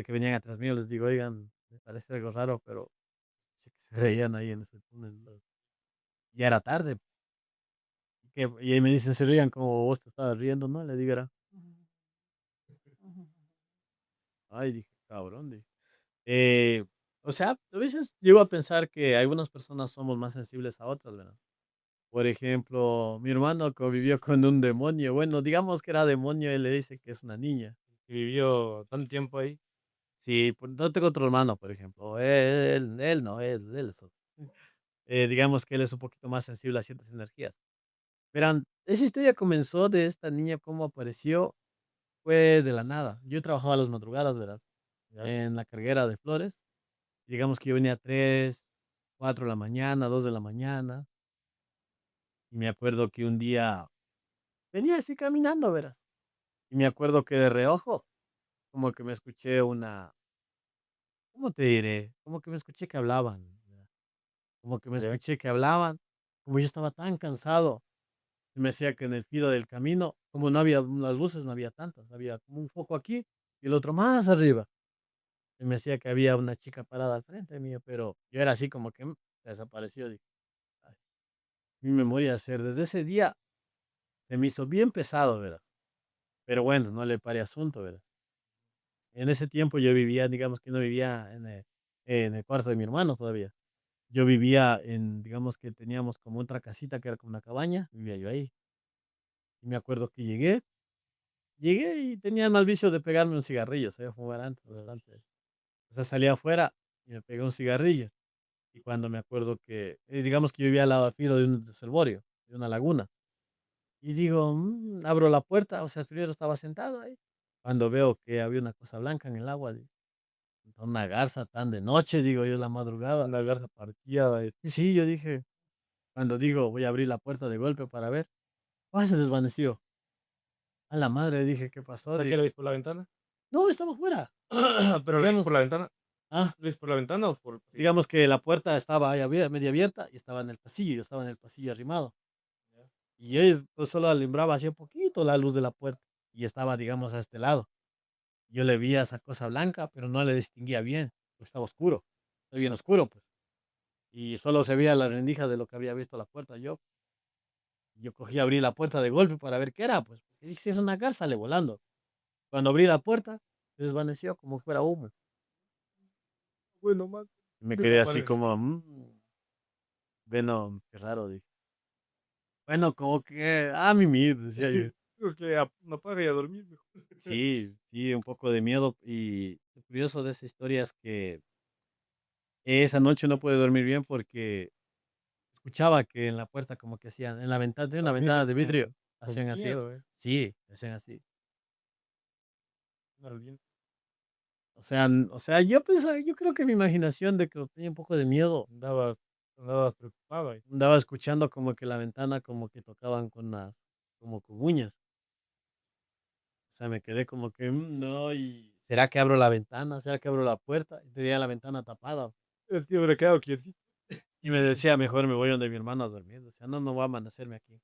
que venían atrás mío. Les digo: "Oigan, me parece algo raro", pero sí que se veían ahí en ese túnel, ¿no? Ya era tarde. Y ahí me dicen: "Se rían como vos te estabas riendo", ¿no? Le digo: "Era". Ay, dije: "Cabrón", dije. O sea, a veces llego a pensar que algunas personas somos más sensibles a otras, ¿verdad? Por ejemplo, mi hermano convivió con un demonio. Bueno, digamos que era demonio, él le dice que es una niña. Que vivió tanto tiempo ahí. Sí, no tengo otro hermano, por ejemplo. Él no, él es otro. Digamos que él es un poquito más sensible a ciertas energías. Verán, esa historia comenzó de esta niña, cómo apareció, fue de la nada. Yo trabajaba a las madrugadas, verás, Ya. en la carguera de flores. Digamos que yo venía a 3, 4 de la mañana, 2 de la mañana, y me acuerdo que un día venía así caminando, verás, y me acuerdo que de reojo, como que me escuché ¿cómo te diré? Como que me escuché que hablaban, ¿verdad? Como que me Ya. escuché que hablaban, como yo estaba tan cansado, y me decía que en el filo del camino, como no había las luces, no había tantas, había como un foco aquí y el otro más arriba. Y me decía que había una chica parada al frente mío, pero yo era así como que se desapareció. Dije, "Ay, mi memoria hacer desde ese día se me hizo bien pesado, ¿verdad? Pero bueno, no le paré asunto, ¿verdad? En ese tiempo yo vivía, digamos que no vivía en el cuarto de mi hermano todavía. Yo vivía en, digamos que teníamos como otra casita que era como una cabaña, vivía yo ahí. Y me acuerdo que llegué y tenía el mal vicio de pegarme un cigarrillo, sabía fumar antes bastante. O sea, salía afuera y me pegué un cigarrillo. Y cuando me acuerdo que, digamos que yo vivía al lado del filo de un reservorio, de una laguna. Y digo, abro la puerta, o sea, primero estaba sentado ahí. Cuando veo que había una cosa blanca en el agua, digo, una garza tan de noche, digo yo, la madrugada. Una garza partida, Y sí, yo dije, cuando digo, voy a abrir la puerta de golpe para ver, ¡ay! Se desvaneció. A la madre dije, ¿qué o pasó? sea, ¿qué lo viste por la ventana? No, estaba fuera. ¿Pero lo viste por Digamos, la ventana? ah, ¿Lo viste por la ventana o por el pasillo? digamos que la puerta estaba ahí media abierta y estaba en el pasillo, yo estaba en el pasillo arrimado. Ya. Y él pues, solo alumbraba así un poquito la luz de la puerta y estaba, digamos, a este lado. Yo le vi a esa cosa blanca, pero no le distinguía bien, pues estaba oscuro, estaba bien oscuro, pues. Y solo se veía la rendija de lo que había visto la puerta yo. Yo cogí, abrí la puerta de golpe para ver qué era, pues. Y dije, si es una garza, sale volando. Cuando abrí la puerta, se desvaneció como si fuera humo. Bueno, man, Y me quedé así desapareció. como, bueno, qué raro, dije. Bueno, como que, mimir, decía yo. Es que no apaga y a dormir mejor. Sí, sí, un poco de miedo. Y lo curioso de esa historia es que esa noche no pude dormir bien porque escuchaba que en la puerta como que hacían, en la ventana, tiene una También ventana se de vidrio, con hacían así. miedo, Sí, hacían así. al viento. O sea, yo pensaba, yo creo que mi imaginación de que tenía un poco de miedo, Andabas preocupado ahí. andaba escuchando como que la ventana como que tocaban como con uñas. O sea, me quedé como que, no, y ¿será que abro la ventana? ¿Será que abro la puerta? Y tenía la ventana tapada. El tío hubiera quedado quietito. Y me decía, mejor me voy donde mi hermano a dormir. O sea, no, no voy a amanecerme aquí.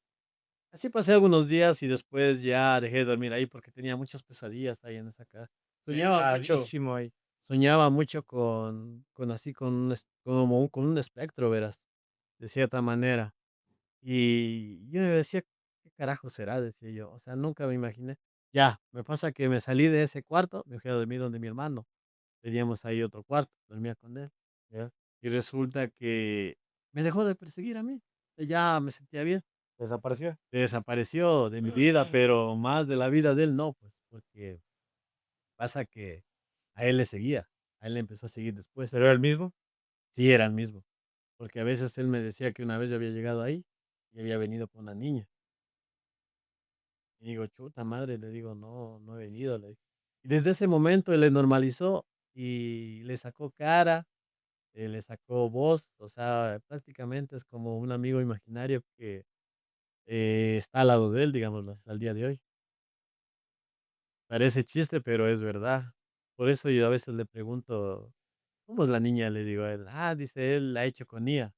Así pasé algunos días y después ya dejé de dormir ahí porque tenía muchas pesadillas ahí en esa casa. Soñaba mucho, Pesadísimo ahí. soñaba mucho con así, con un espectro, verás, de cierta manera. Y yo me decía, ¿qué carajo será? Decía yo. O sea, nunca me imaginé. Ya, me pasa que me salí de ese cuarto, me fui a dormir donde mi hermano. Teníamos ahí otro cuarto, dormía con él. ¿Ya? Y resulta que me dejó de perseguir a mí. O sea, ya me sentía bien. Desapareció. Desapareció de mi vida, pero más de la vida de él no, pues, porque pasa que a él le seguía, a él le empezó a seguir después. ¿Pero era el mismo? Sí, era el mismo, porque a veces él me decía que una vez yo había llegado ahí y había venido con una niña. Y digo, chuta madre, le digo, no, no he venido, le dije. Y desde ese momento él le normalizó y le sacó cara, le sacó voz, o sea, prácticamente es como un amigo imaginario que está al lado de él, digámoslo, hasta el día de hoy. Parece chiste, pero es verdad. Por eso yo a veces le pregunto: "¿Cómo es la niña?", le digo a él. Dice él, la ha hecho con IA.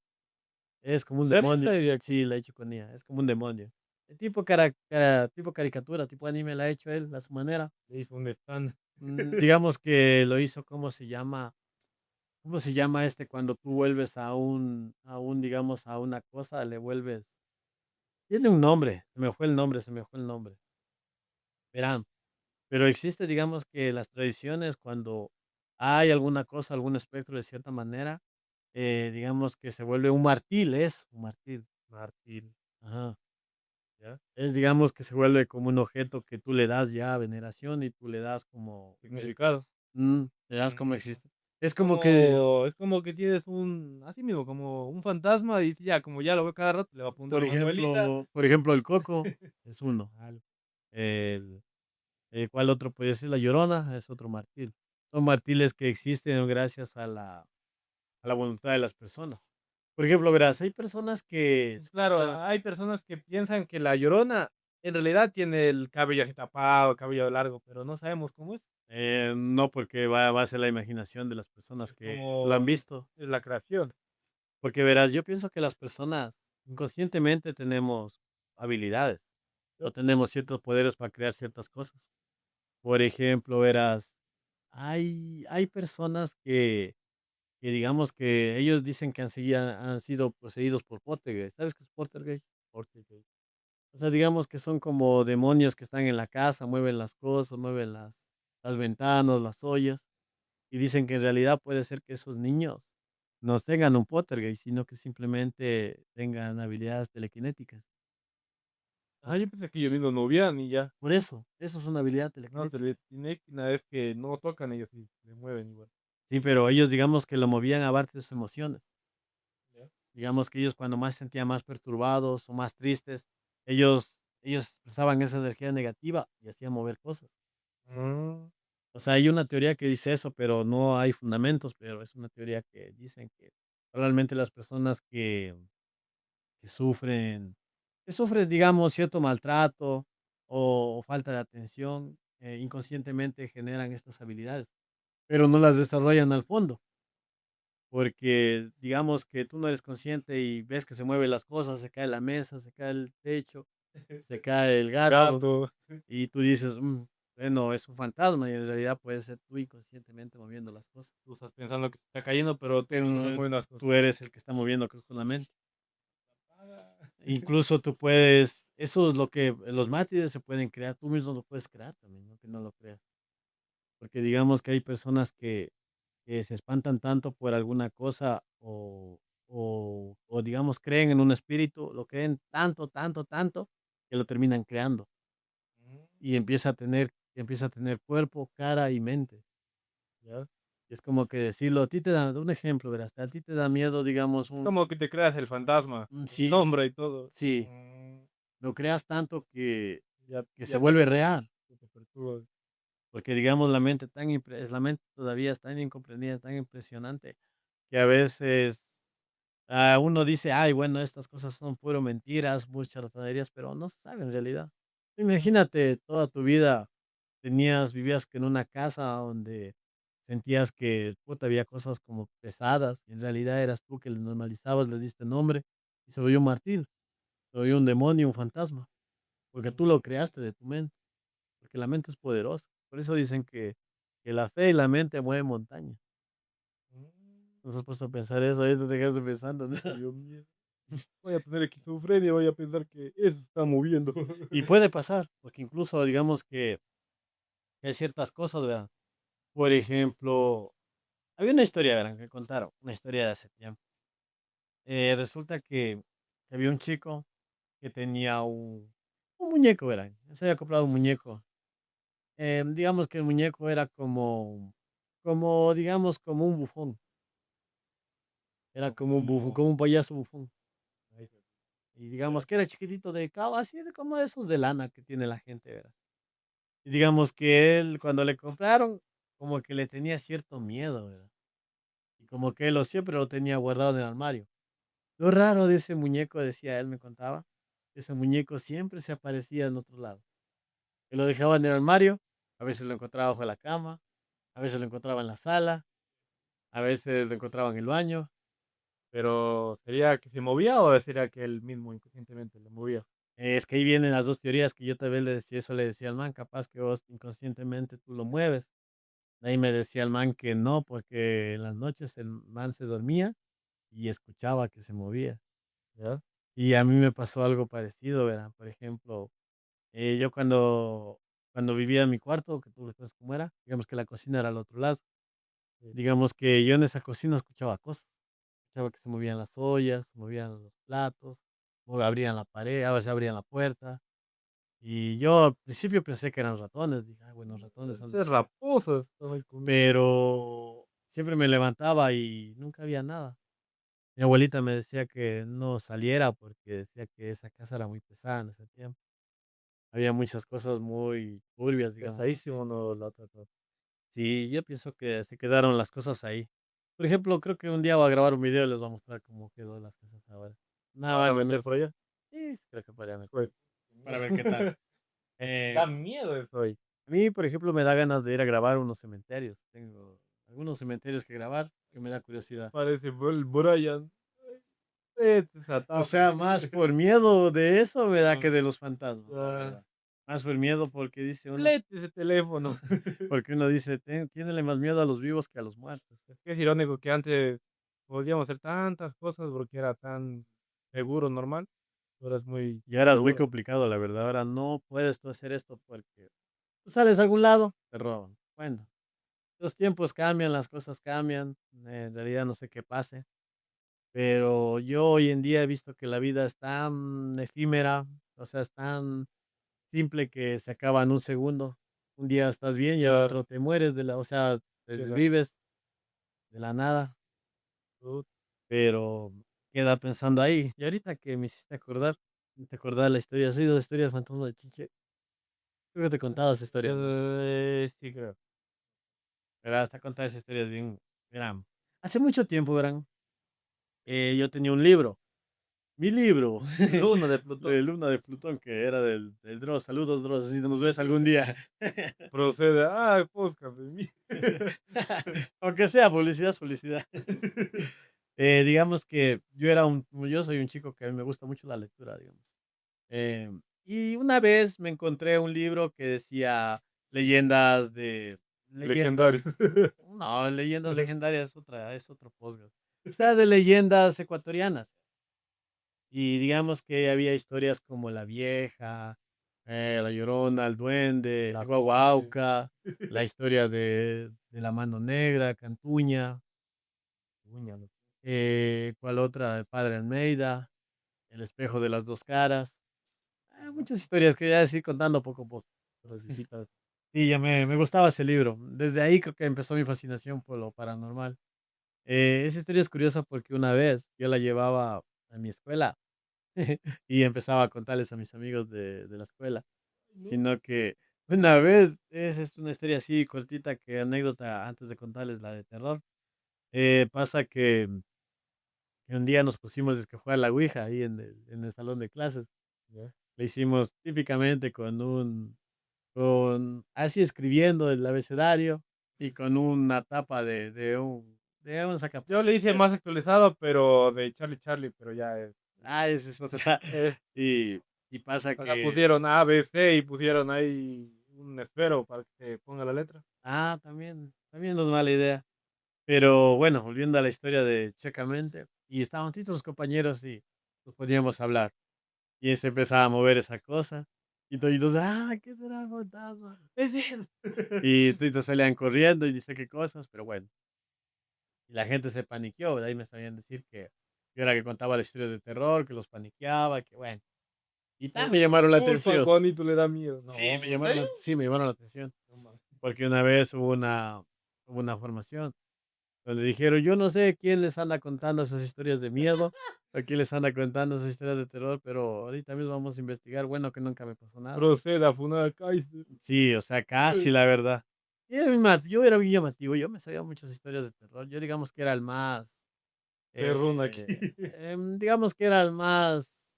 Es como un demonio. Cerca y Sí, la ha hecho con IA, es como un demonio. El tipo caricatura, tipo anime la ha hecho él a su manera. le hizo un stand. Digamos que lo hizo, cómo se llama cuando tú vuelves digamos, a una cosa, le vuelves tiene un nombre, se me fue el nombre. Verán. Pero existe, digamos que las tradiciones, cuando hay alguna cosa, algún espectro de cierta manera, digamos que se vuelve un martil, es un martil. Martín, Ajá. ¿ya? Es, digamos que se vuelve como un objeto que tú le das ya veneración y tú le das como, Significado. le das como Mm, existe. Es como que, es como que tienes un así mismo, como un fantasma y dices: "Ya, como ya lo veo cada rato, le va a apuntar una abuelita". por ejemplo, el coco es uno. El, ¿cuál otro puede ser? La llorona es otro martil. Son martiles que existen gracias a la voluntad de las personas. Por ejemplo, verás, hay personas que Claro, supuestamente hay personas que piensan que la Llorona en realidad tiene el cabello así tapado, cabello largo, pero no sabemos cómo es. No, porque va a ser la imaginación de las personas Es que lo como han visto. es la creación. Porque verás, yo pienso que las personas inconscientemente tenemos habilidades o Yo tenemos ciertos poderes para crear ciertas cosas. Por ejemplo, verás, hay personas que digamos que ellos dicen que han sido poseídos por poltergeist. ¿Sabes qué es poltergeist? Poltergeist. O sea, digamos que son como demonios que están en la casa, mueven las cosas, mueven las ventanas, las ollas, y dicen que en realidad puede ser que esos niños no tengan un poltergeist, sino que simplemente tengan habilidades telequinéticas. Ah, yo pensé que ellos mismos no hubieran y ya. Por eso es una habilidad No, telequinética. es que no tocan ellos y se mueven igual. Sí, pero ellos digamos que lo movían a base de sus emociones. Ya. Digamos que ellos cuando más se sentían más perturbados o más tristes, ellos expresaban esa energía negativa y hacían mover cosas. Mm, O sea, hay una teoría que dice eso, pero no hay fundamentos, pero es una teoría que dicen que realmente las personas que sufren, digamos, cierto maltrato o falta de atención, inconscientemente generan estas habilidades, pero no las desarrollan al fondo, porque digamos que tú no eres consciente y ves que se mueven las cosas, se cae la mesa, se cae el techo, se cae el gato, gato. y tú dices, bueno, es un fantasma y en realidad puede ser tú inconscientemente moviendo las cosas. Tú estás pensando que se está cayendo, pero Pero tú estás moviendo las cosas. tú eres el que está moviendo creo con la mente. Ah, Incluso tú puedes, eso es lo que los mártires se pueden crear, tú mismo lo puedes crear también, ¿no? Que no lo creas. Porque digamos que hay personas que se espantan tanto por alguna cosa o digamos creen en un espíritu, lo creen tanto, tanto, tanto, que lo terminan creando mm, y empieza a tener cuerpo, cara y mente. ya. Es como que decirlo, a ti te da, un ejemplo, verás, a ti te da miedo, digamos, Es como que te creas el fantasma, el sí, nombre y todo. sí, lo creas tanto Ya, que se ya vuelve real, te perturba. porque digamos la mente es la mente todavía es tan incomprendida, tan impresionante, que a veces uno dice, ay, bueno, estas cosas son puro mentiras, muchas charlatanerías, pero no se sabe en realidad. Imagínate toda tu vida vivías que en una casa donde sentías que puta, había cosas como pesadas, y en realidad eras tú que les normalizabas, les diste nombre, y se volvió un martir, se volvió un demonio, un fantasma, porque tú lo creaste de tu mente, porque la mente es poderosa. Por eso dicen que la fe y la mente mueven montañas. Mm, ¿No te has puesto a pensar eso? Ahí te dejaste pensando, ¿no? me dio miedo. Voy a tener esquizofrenia, voy a pensar que eso se está moviendo. Y puede pasar, porque incluso digamos que hay ciertas cosas, ¿verdad? Por ejemplo, había una historia, ¿verdad? Que contaron, una historia de hace tiempo. Resulta que había un chico que tenía un muñeco, ¿verdad? Se había comprado un muñeco. Digamos que el muñeco era digamos, como un bufón. Era como un bufón, Como como un payaso bufón. ay, Y ya. digamos que era chiquitito de cabo, así de como de esos de lana que tiene la gente, ¿verdad? Y digamos que él, cuando le compraron, como que le tenía cierto miedo, ¿verdad? Y como que él siempre lo tenía guardado en el armario. Lo raro de ese muñeco, decía él, me contaba, ese muñeco siempre se aparecía en otro lado. Que lo dejaba en el armario, a veces lo encontraba bajo la cama, a veces lo encontraba en la sala, a veces lo encontraba en el baño. Pero, ¿sería que se movía o sería que él mismo inconscientemente lo movía? Es que ahí vienen las dos teorías que yo también le decía al man, capaz que vos inconscientemente tú lo mueves. De ahí me decía el man que no, porque en las noches el man se dormía y escuchaba que se movía. ¿Ya? Y a mí me pasó algo parecido, ¿verdad? Por ejemplo, yo cuando vivía en mi cuarto, que tú recuerdas cómo era, digamos que la cocina era al otro lado. Sí. Digamos que yo en esa cocina escuchaba cosas. Escuchaba que se movían las ollas, se movían los platos, o abrían la pared, a veces abrían la puerta. Y yo al principio pensé que eran ratones. Dije, ay, bueno, ratones han de Esas ser. raposas estaba ahí comiendo. Pero siempre me levantaba y nunca había nada. Mi abuelita me decía que no saliera porque decía que esa casa era muy pesada en ese tiempo. Había muchas cosas muy turbias, digamos. Pesadísimo no la otra cosa. Sí, yo pienso que se quedaron las cosas ahí. Por ejemplo, creo que un día voy a grabar un video y les voy a mostrar cómo quedó las casas ahora. ¿Te Nada, vas a bueno, no meter por es. allá? Sí, sí, creo que podría meter. Pues. para ver qué tal. Eh, Da miedo eso. a mí, por ejemplo, me da ganas de ir a grabar unos cementerios. Tengo algunos cementerios que grabar que me da curiosidad. Parece el Brian. Vete, O Satán. sea, más por miedo de eso me da Ah, que de los fantasmas, la ah, verdad. Más por miedo porque dice uno, Lete ese teléfono. porque uno dice, Tiénele más miedo a los vivos que a los muertos". Es que es irónico que antes podíamos hacer tantas cosas porque era tan seguro, normal. Ahora es muy Y ahora es muy inseguro. complicado, la verdad. Ahora no puedes tú hacer esto porque tú sales a algún lado, te roban. Bueno, los tiempos cambian, las cosas cambian. En realidad no sé qué pase, pero yo hoy en día he visto que la vida es tan efímera, o sea, es tan simple que se acaba en un segundo. Un día estás bien y al Claro, otro te mueres o sea, te queda desvives de la nada, ut pero queda pensando ahí. Y ahorita que me hiciste acordar, te acordás la historia, ¿has oído la historia del fantasma de Chiche? Creo que te he contado esa historia, ¿no? sí, creo. Verás, te he contado esa historia, es bien, verán, hace mucho tiempo, verán, yo tenía un libro, mi libro, Luna de Plutón. de Luna de Plutón, que era del Dross. Saludos, Dross, si nos ves algún día. Procede. Podcast de mí. Aunque sea publicidad es publicidad. Digamos que yo soy un chico que a mí me gusta mucho la lectura, digamos. Y una vez me encontré un libro que decía leyendas de Legendarios. leyendas, no, leyendas legendarias es otro podcast. O sea, de leyendas ecuatorianas. Y digamos que había historias como La Vieja, La Llorona, el Duende, el La Conde. Guaguauca, la historia de la Mano Negra, Cantuña, Uña, loco. ¿cuál otra? El Padre Almeida, El Espejo de las Dos Caras. Ajá. Muchas historias que ya decir contando poco a poco. Frasecitas. Sí, me gustaba ese libro. Desde ahí creo que empezó mi fascinación por lo paranormal. Esa historia es curiosa porque una vez yo la llevaba a mi escuela y empezaba a contarles a mis amigos de la escuela, No. sino que una vez, esa es una historia así cortita, que anécdota antes de contarles la de terror. Pasa que un día nos pusimos a jugar la ouija ahí en el salón de clases. Ya. Le hicimos típicamente así escribiendo el abecedario y con una tapa de un Yo le sacapuntas. hice más actualizado, pero de Charlie Charlie, pero ya es. Ese es otro. Y, y pasa Acá que, pusieron A, B, C y pusieron ahí un esfero para que se ponga la letra. también no es mala idea. Pero bueno, volviendo a la historia de Checamente, y estaban todos los compañeros y nos podíamos hablar. Y se empezaba a mover esa cosa. Y todos, ¿qué será fantasma? Es él. Y todos salían corriendo y dice qué cosas, pero bueno. Y la gente se paniqueó, de ahí me sabían decir que yo era que contaba las historias de terror, que los paniqueaba, que bueno. Y me Por tu llamaron la culpa, atención. Juanito le da miedo. Sí, No, ¿en serio? me llamaron la atención. No mames. Porque una vez hubo una formación donde dijeron, yo no sé quién les anda contando esas historias de miedo, a quién les anda contando esas historias de terror, pero ahorita mismo vamos a investigar. Bueno, que nunca me pasó nada. Proceda a funar a Kaiser. Sí, o sea, casi la verdad. Yo era bien llamativo, yo me sabía muchas historias de terror. Yo digamos que era el más, Perrón aquí. digamos que era el más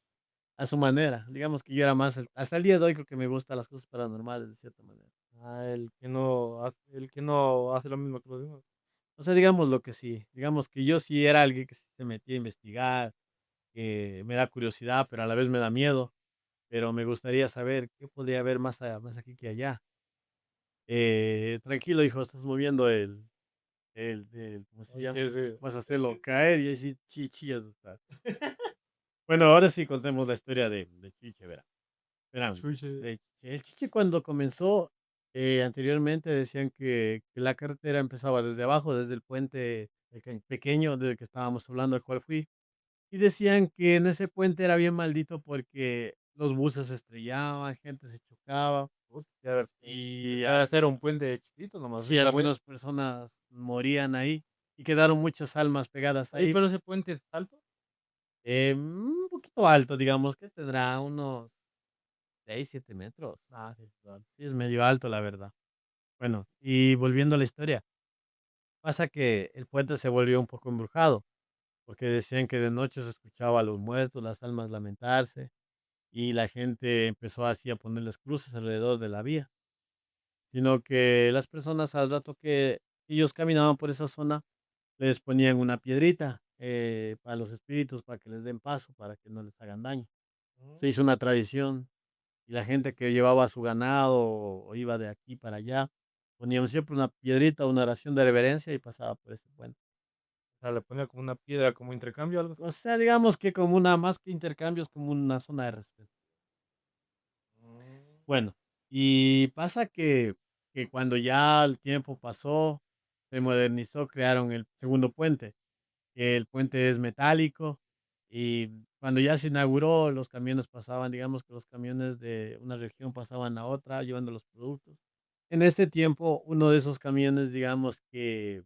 a su manera. Digamos que yo era más, hasta el día de hoy creo que me gustan las cosas paranormales de cierta manera. El que no hace lo mismo que los demás. O sea, digamos lo que sí, digamos que yo sí era alguien que sí se metía a investigar, que me da curiosidad, pero a la vez me da miedo, pero me gustaría saber qué podría haber más aquí que allá. Tranquilo, hijo, estás moviendo ¿cómo se Ay, llama? qué feo. Vas a hacerlo caer y ahí sí chillas. Bueno, ahora sí contemos la historia de Chiche, verán, Chuche. de Chiche. El Chiche cuando comenzó, anteriormente decían que la carretera empezaba desde abajo, desde el puente pequeño del que estábamos hablando, del cual fui, y decían que en ese puente era bien maldito porque los buses se estrellaban, gente se chocaba, Puta, ya y ha de ser un puente chiquito nomás, sí, así también. algunas personas morían ahí y quedaron muchas almas pegadas Ahí, ahí. pero ese puente es alto. Un poquito alto, digamos, que tendrá unos 6 7 metros. Sí, claro. Sí, es medio alto, la verdad. Bueno, y volviendo a la historia, pasa que el puente se volvió un poco embrujado, porque decían que de noche se escuchaba a los muertos, las almas lamentarse, y la gente empezó así a ponerles cruces alrededor de la vía, sino que las personas al rato que ellos caminaban por esa zona, les ponían una piedrita, para los espíritus, para que les den paso, para que no les hagan daño. Se hizo una tradición y la gente que llevaba su ganado o iba de aquí para allá, ponían siempre una piedrita, una oración de reverencia y pasaba por ese puente. O sea, le ponía como una piedra como intercambio, algo así. O sea, digamos que como una, más que intercambios, como una zona de respeto. Mm. Bueno, y pasa que cuando ya el tiempo pasó, se modernizó, crearon el segundo puente. El puente es metálico y cuando ya se inauguró, los camiones pasaban, digamos que los camiones de una región pasaban a otra llevando los productos. En este tiempo, uno de esos camiones, digamos que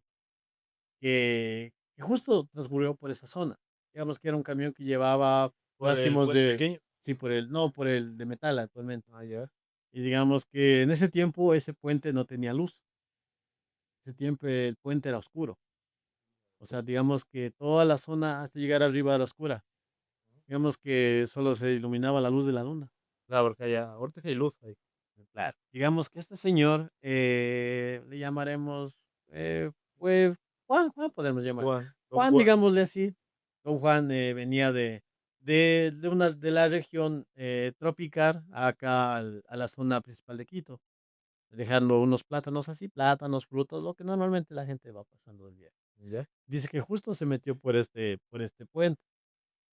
justo transcurrió por esa zona. Digamos que era un camión que llevaba Por el racimos puente de, pequeño. sí, por el, no, por el de metal actualmente. Ah, ya. Y digamos que en ese tiempo ese puente no tenía luz. Ese tiempo el puente era oscuro. O sea, digamos que toda la zona hasta llegar arriba era oscura. Digamos que solo se iluminaba la luz de la luna. Claro, porque allá ahorita sí hay luz ahí. Claro. Digamos que este señor, le llamaremos, pues, Juan podemos llamar. Juan, don Juan, Juan. digámosle así. Don Juan, venía de la región, tropical acá a la zona principal de Quito, dejando unos plátanos así, plátanos, frutos, lo que normalmente la gente va pasando el día. Ya. Dice que justo se metió por este puente.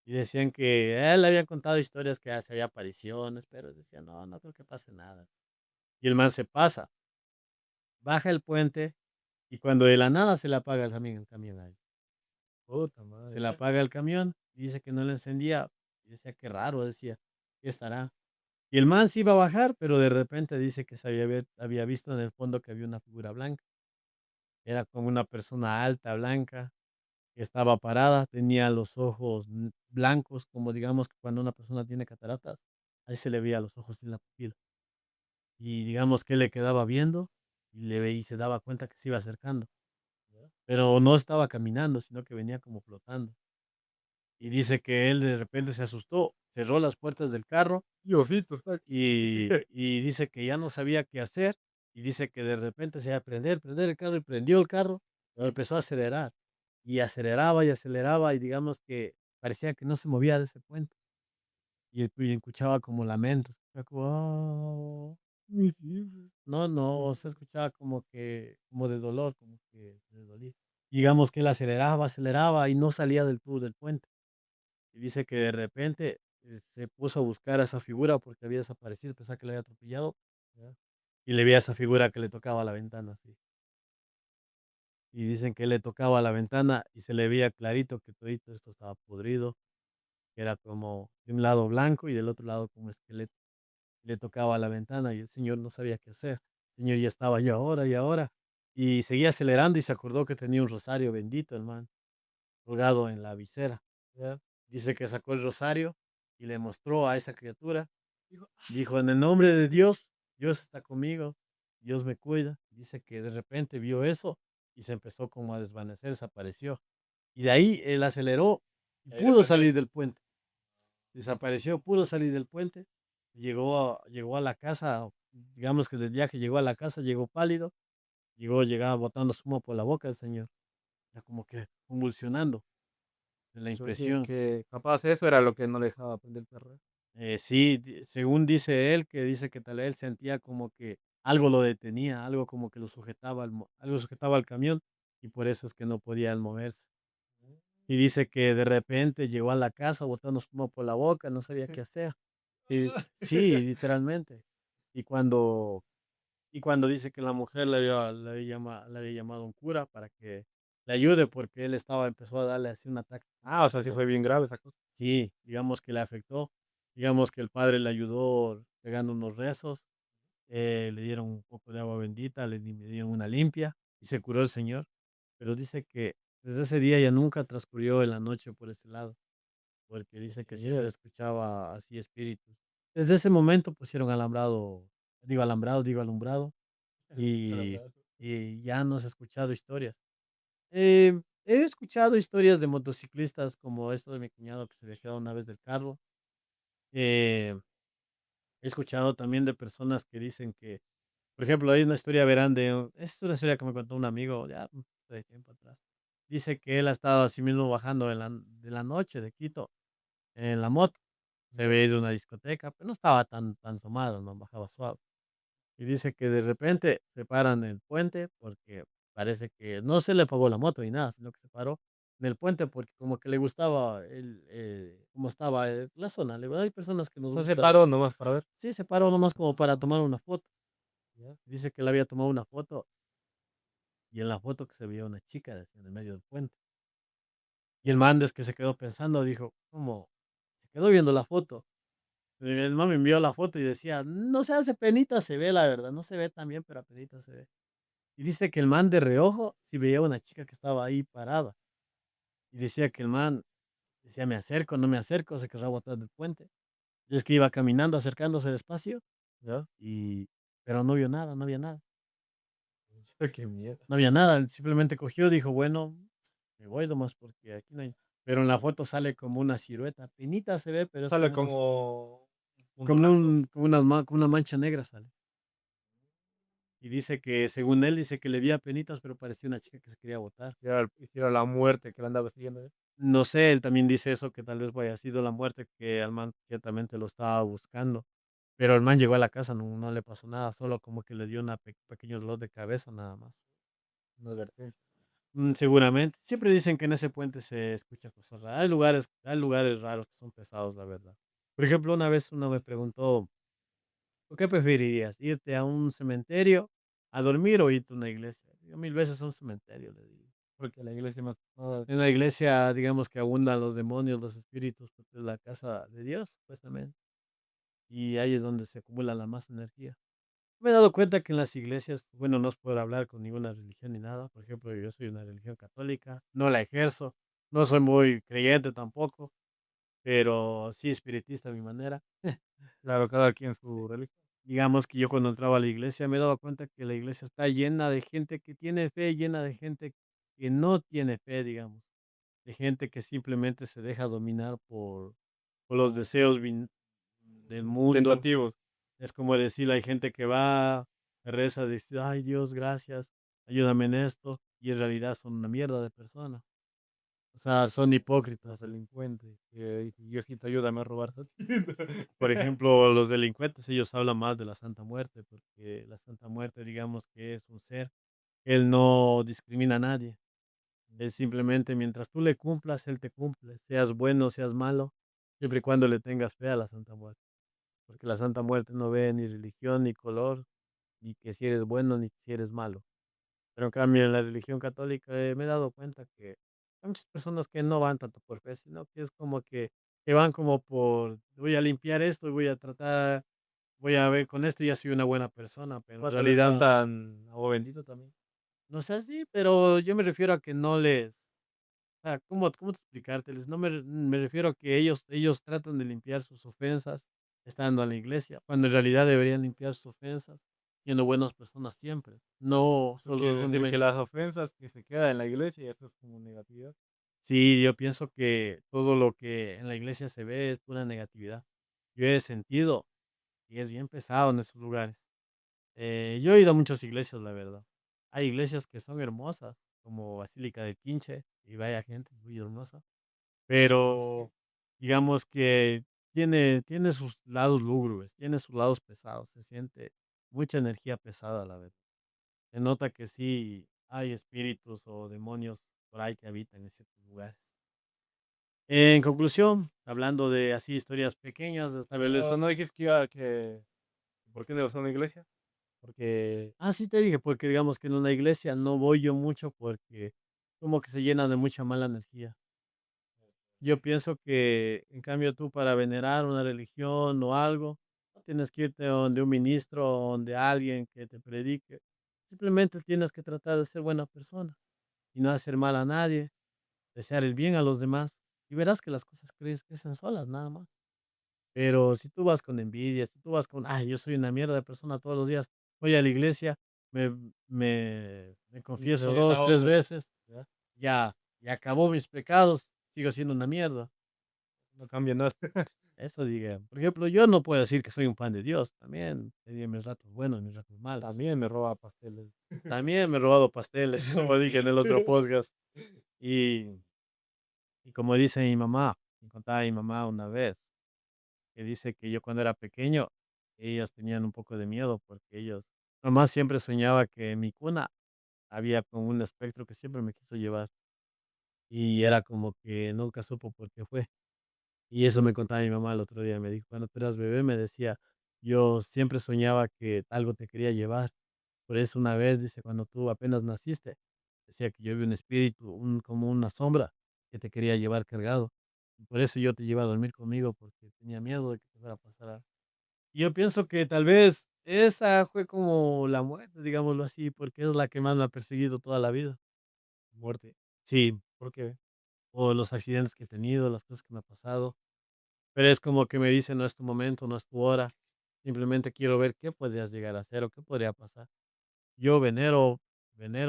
Y decían que a él le habían contado historias que hace había apariciones, pero decía: "No, no creo que pase nada". Y el man se pasa, baja el puente y cuando de la nada se le apaga también el camión a él. Puta Se le madre. apaga el camión, y dice que no le encendía, y decía: "Qué raro", decía, "¿qué estará?". Y el man se iba a bajar, pero de repente dice que había visto en el fondo que había una figura blanca. Era como una persona alta, blanca, que estaba parada, tenía los ojos blancos, como digamos que cuando una persona tiene cataratas, ahí se le veía los ojos sin la pupila. Y digamos que él le quedaba viendo y le veía y se daba cuenta que se iba acercando, Ya. pero no estaba caminando, sino que venía como flotando. Y dice que él de repente se asustó, cerró las puertas del carro Diosito sac y dice que ya no sabía qué hacer. Y dice que de repente se iba a prender el carro y prendió el carro y Claro. empezó a acelerar. Y aceleraba y digamos que parecía que no se movía de ese puente. Y escuchaba como lamentos, escuchaba como, "Ah". Mis hijos. No, no, Mis se escuchaba como que, como de dolor, como que le dolía. Digamos que él aceleraba, aceleraba y no salía del tubo del puente. Y dice que de repente, se puso a buscar a esa figura porque había desaparecido, pensaba que le había atropellado, ya. y le veía a esa figura que le tocaba la ventana así. Y dicen que él le tocaba la ventana y se le veía clarito que todito esto estaba podrido, que era como de un lado blanco y del otro lado como esqueleto. Le tocaba la ventana y el señor no sabía qué hacer. El señor ya estaba, ¿y ahora? ¿Y ahora? Y seguía acelerando y se acordó que tenía un rosario bendito, el man, colgado en la visera. Ya. Dice que sacó el rosario y le mostró a esa criatura. Dijo, en el nombre de Dios, Dios está conmigo, Dios me cuida. Dice que de repente vio eso y se empezó como a desvanecer, desapareció. Y de ahí él aceleró y Ahí pudo desapareció. salir del puente. Desapareció, pudo salir del puente, llegó a la casa, digamos que del viaje llegó a la casa, llegó pálido, llegaba botando humo por la boca el señor, era como que convulsionando de la Eso sí, impresión. que capaz eso era lo que no le dejaba prender el perro. Sí, según dice él, que dice que tal vez él sentía como que algo lo detenía, algo como que lo sujetaba, algo sujetaba al camión y por eso es que no podía él moverse. Y dice que de repente llegó a la casa botando humo por la boca, no sabía qué hacer. Y sí, literalmente. Y cuando dice que la mujer le había llamado a un cura para que le ayude, porque él empezó a darle así un ataque. Ah, o sea, sí fue bien grave esa cosa. Sí, digamos que le afectó. Digamos que el padre le ayudó pegando unos rezos, le dieron un poco de agua bendita, le dieron una limpia y se curó el señor. Pero dice que desde ese día ya nunca transcurrió en la noche por ese lado, porque dice que siempre Mierda. escuchaba así espíritus. Desde ese momento pusieron digo alumbrado, y, Alambrado. y ya no se ha escuchado historias. He escuchado historias de motociclistas como esto de mi cuñado que se había quedado una vez del carro. Eh, he escuchado también de personas que dicen que, por ejemplo, hay una historia, verán, es una historia que me contó un amigo ya de tiempo atrás. Dice que él ha estado así mismo bajando de la noche de Quito en la moto. Se Ya, ve de una discoteca, pero no estaba tan tomado, no bajaba suave. Y dice que de repente se paran en el puente porque parece que no se le apagó la moto ni nada, sino que se paró en el puente porque como que le gustaba cómo estaba la zona. Hay personas que nos no se gusta. paró nomás para ver. Sí, se paró nomás como para tomar una foto. Ya, Dice que él había tomado una foto y en la foto que se veía una chica decía, en el medio del puente. Y el man es que se quedó pensando, dijo, ¿cómo? Se quedó viendo la foto. El man me envió la foto y decía, no se hace penita, se ve la verdad, no se ve tan bien, pero a penita se ve. Y dice que el man de reojo sí veía una chica que estaba ahí parada. Y decía que el man decía, me acerco, no me acerco, se querrá botar del puente. Y es que iba caminando, acercándose despacio, ya. y, pero no vio nada, no había nada. Qué miedo. No había nada, él simplemente cogió, dijo, bueno, me voy nomás porque aquí no hay. Pero en la foto sale como una silueta, penita se ve, pero es Sale como, como un punto blanco. como una mancha negra sale. Y dice que, según él, dice que le veía penitas, pero parecía una chica que se quería botar. Y era la muerte que le andaba siguiendo, ¿eh? No sé, él también dice eso, que tal vez haya sido la muerte, que al man ciertamente lo estaba buscando. Pero el man llegó a la casa, no le pasó nada, solo como que le dio una pequeño dolor de cabeza nada más. Una advertencia. Seguramente. Siempre dicen que en ese puente se escucha cosas raras. Hay lugares raros que son pesados, la verdad. Por ejemplo, una vez uno me preguntó, ¿tú qué preferirías? ¿Irte a un cementerio a dormir o irte a una iglesia? Yo 1000 veces a un cementerio, le digo. Porque la iglesia más nada. En la iglesia, digamos que abundan los demonios, los espíritus, porque es la casa de Dios, supuestamente. Y ahí es donde se acumula la más energía. Me he dado cuenta que en las iglesias, bueno, no es por hablar con ninguna religión ni nada. Por ejemplo, yo soy una religión católica, no la ejerzo, no soy muy creyente tampoco, pero sí espiritista a mi manera. Claro, cada quien su religión. Digamos que yo cuando entraba a la iglesia me he dado cuenta que la iglesia está llena de gente que tiene fe, llena de gente que no tiene fe, digamos, de gente que simplemente se deja dominar por los deseos del mundo. Tentativos. Es como decir, hay gente que va, reza, dice, ay Dios, gracias, ayúdame en esto, y en realidad son una mierda de personas. O sea, son Los hipócritas. delincuentes. Que dicen, Diosito, ayúdame a robar. Por ejemplo, los delincuentes, ellos hablan más de la Santa Muerte, porque la Santa Muerte, digamos que es un ser, él no discrimina a nadie. Él simplemente, mientras tú le cumplas, él te cumple, seas bueno, seas malo, siempre y cuando le tengas fe a la Santa Muerte. Porque la Santa Muerte no ve ni religión, ni color, ni que si eres bueno, ni si eres malo. Pero en cambio, en la religión católica me he dado cuenta que hay muchas personas que no van tanto por fe, sino que es como que van como por, voy a limpiar esto y voy a tratar, voy a ver, con esto ya soy una buena persona, pero en Aparte les realidad cantan agua bendito también. no es así, pero yo me refiero a que no les, o sea, ¿cómo te explicárteles? No me refiero a que ellos tratan de limpiar sus ofensas estando en la iglesia, cuando en realidad deberían limpiar sus ofensas siendo buenas personas siempre, no Tú quieres solo un decir que momento. las ofensas que se quedan en la iglesia, y eso es como negatividad. Sí, yo pienso que todo lo que en la iglesia se ve es pura negatividad. Yo he sentido y es bien pesado en esos lugares. Yo he ido a muchas iglesias, la verdad. Hay iglesias que son hermosas, como Basílica del Quinche, y vaya gente, es muy hermosa. Pero digamos que tiene sus lados lúgubres, tiene sus lados pesados. Se siente mucha energía pesada, la verdad. Se nota que sí hay espíritus o demonios por ahí que habitan en ciertos lugares. En conclusión, hablando de así historias pequeñas, esta vez Pero no les... dijiste que iba que ¿por qué no son una iglesia? Porque Ah, sí te dije, porque digamos que en una iglesia no voy yo mucho porque como que se llena de mucha mala energía. Yo pienso que, en cambio, tú para venerar una religión o algo, no tienes que irte donde un ministro o donde alguien que te predique. Simplemente tienes que tratar de ser buena persona y no hacer mal a nadie, desear el bien a los demás y verás que las cosas crecen solas, nada más. Pero si tú vas con envidia, si tú vas con, ay, yo soy una mierda de persona todos los días, voy a la iglesia, me, me y te confieso dos, tres desahogas, veces, ¿ya? ya acabó mis pecados, sigo siendo una mierda. No cambia nada. Eso diga. Por ejemplo, yo no puedo decir que soy un pan de Dios. También tenía mis ratos buenos, mis ratos malos. También me roba pasteles. También me he robado pasteles, como dije en el otro podcast. Y, y como dice mi mamá, me contaba mi mamá una vez, que dice que yo cuando era pequeño, ellos tenían un poco de miedo porque ellos, mamá siempre soñaba que en mi cuna había como un espectro que siempre me quiso llevar. Y era como que nunca supo por qué fue. Y eso me contaba mi mamá el otro día. Me dijo, cuando tú eras bebé, me decía, yo siempre soñaba que algo te quería llevar. Por eso una vez, dice, cuando tú apenas naciste, decía que yo vi un espíritu, como una sombra que te quería llevar cargado. Y por eso yo te llevaba a dormir conmigo, porque tenía miedo de que te fuera a pasar algo. Y yo pienso que tal vez esa fue como la muerte, digámoslo así, porque es la que más me ha perseguido toda la vida. Muerte. Sí, ¿Por qué? o los accidentes que he tenido, las cosas que me ha pasado. Pero es como que me dice, no es tu momento, no es tu hora. Simplemente quiero ver qué podrías llegar a hacer o qué podría pasar. Yo venero,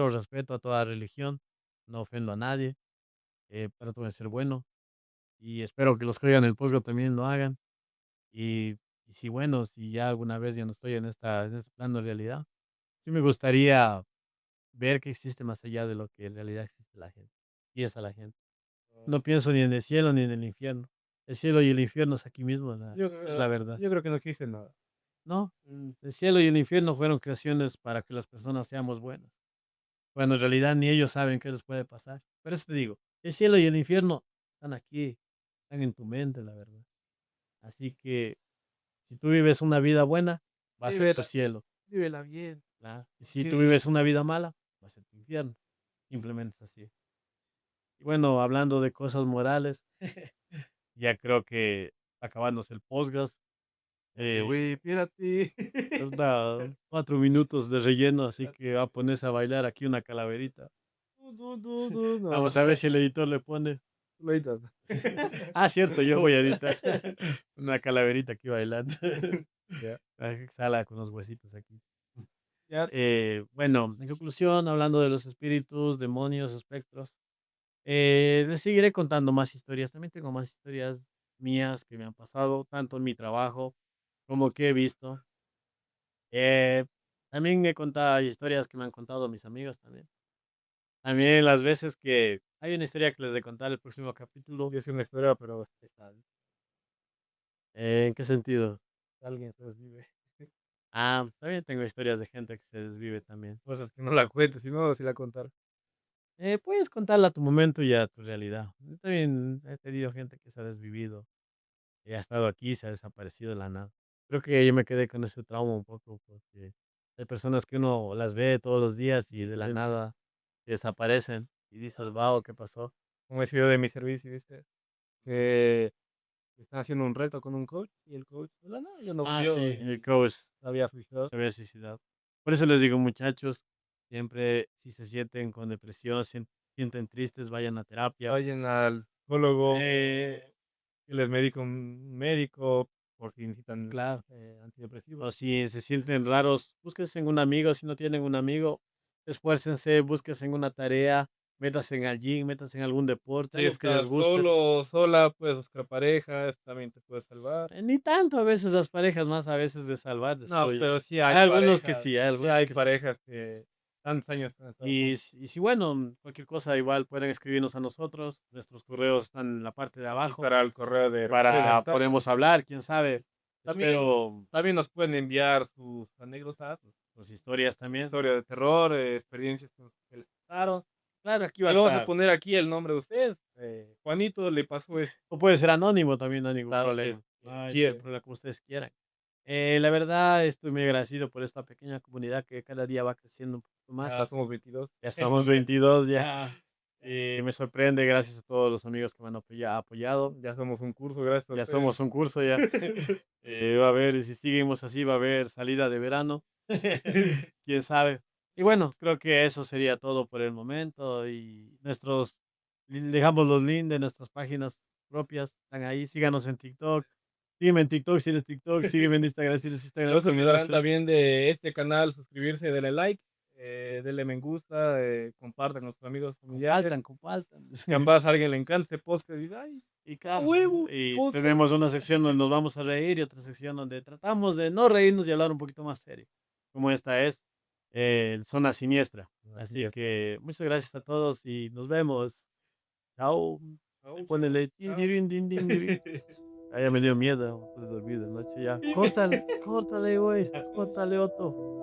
respeto a toda religión, no ofendo a nadie, trato de ser bueno y espero que los que oigan el podcast también lo hagan. Y, y si bueno, si ya alguna vez ya no estoy en este plano de realidad, sí me gustaría ver qué existe más allá de lo que en realidad existe la gente, piensa la gente. Ah, No pienso ni en el cielo ni en el infierno. El cielo y el infierno es aquí mismo, es la verdad. yo creo que no existe nada. No, el cielo y el infierno fueron creaciones para que las personas seamos buenas. Bueno, en realidad ni ellos saben qué les puede pasar. Pero eso te digo, el cielo y el infierno están aquí, están en tu mente, la verdad. Así que si tú vives una vida buena, va a ser tu Vívela, cielo. vívela bien. ¿Verdad? Y si tú Porque vives una vida mala, va a ser tu infierno. Simplemente es así. Y bueno, hablando de cosas morales, ya creo que acabándose el podcast. Eh, güey, espérate. Da 4 minutos de relleno, así que va a ponerse a bailar aquí una calaverita. No, Vamos a ver si el editor le pone. lo editas. Ah, cierto, yo voy a editar una calaverita aquí bailando. Ya, Sala con los huesitos aquí. ya, Bueno, en conclusión, hablando de los espíritus, demonios, espectros, les seguiré contando más historias. También tengo más historias mías que me han pasado, tanto en mi trabajo como que he visto. Eh, También he contado historias que me han contado mis amigos también. También las veces que hay una historia que les de contar el próximo capítulo. yo sé una historia, pero ¿En qué sentido? alguien se desvive. Ah, también tengo historias de gente que se desvive también. Cosas que no la cuentes, si no, si la contar. Puedes contarla a tu momento y a tu realidad. Yo también he tenido gente que se ha desvivido, y ha estado aquí, se ha desaparecido de la nada. Creo que yo me quedé con ese trauma un poco porque hay personas que uno las ve todos los días y de la Gente, nada desaparecen y dices, wow, ¿qué pasó? como he sido de mi servicio, ¿viste? Que están haciendo un reto con un coach y el coach, "Hola, no, yo no, Ah, yo sí, el coach no había suicidado. se había suicidado. Por eso les digo, muchachos, siempre si se sienten con depresión, sienten tristes, vayan a terapia. Vayan al psicólogo, Eh, que les medico un médico, por si necesitan claro. antidepresivos. O si se sienten raros, búsquense en un amigo. Si no tienen un amigo, esfuércense, búsquense en una tarea, métanse en al gym, métanse en algún deporte, Si algo que les estás guste. solo o sola, puedes buscar parejas, también te puedes salvar. Ni tanto a veces las parejas, más a veces de salvar, No, después. pero Hay algunos que sí, hay sí algunos hay que sí. parejas que tantos años han estado juntos. Y si bueno, cualquier cosa igual pueden escribirnos a nosotros. Nuestros correos están en la parte de Aquí abajo estará el correo de Remedio para Elemental. podemos hablar, quién sabe. También, Espero también nos pueden enviar sus anécdotas, sus historias sus también. historias de terror, experiencias que les pasaron. Claro, aquí va a Le vamos a estar. poner aquí el nombre de ustedes. Juanito le pasó eso. O puede ser anónimo también, no hay ningún Claro, problema. No hay quiere. problema, como ustedes quieran. La verdad, estoy muy agradecido por esta pequeña comunidad que cada día va creciendo un poquito Ya más. somos 22. Ya somos 22 ya. Me sorprende, gracias a todos los amigos que me han apoyado. Ya somos un curso, gracias a Ya ustedes. somos un curso ya. Va a haber, si seguimos así, va a haber salida de verano. Quién sabe. Y bueno, creo que eso sería todo por el momento. Y dejamos los links de nuestras páginas propias. Están ahí. Síganos en TikTok. Sígueme en TikTok si eres TikTok. Sígueme en Instagram si eres Instagram. No se Sígueme en olvidarán Instagram. también de este canal, suscribirse, darle like. denle me gusta, compartan con sus amigos, familiares. Compartan, compartan. Capaz a alguien le encanta ese podcast y dice: "Ay, Y a claro, huevo, y podcast". tenemos una sección donde nos vamos a reír y otra sección donde tratamos de no reírnos y hablar un poquito más serio, como esta es, Zona Siniestra. Así Así es. que muchas gracias a todos y nos vemos. Chao. Ahí Chau, chau, ponele tin, chao. dirin, din, din, dirin. Ah, ya me dio miedo, no pude dormir de noche ya. Córtale, córtale, güey, córtale, Otto.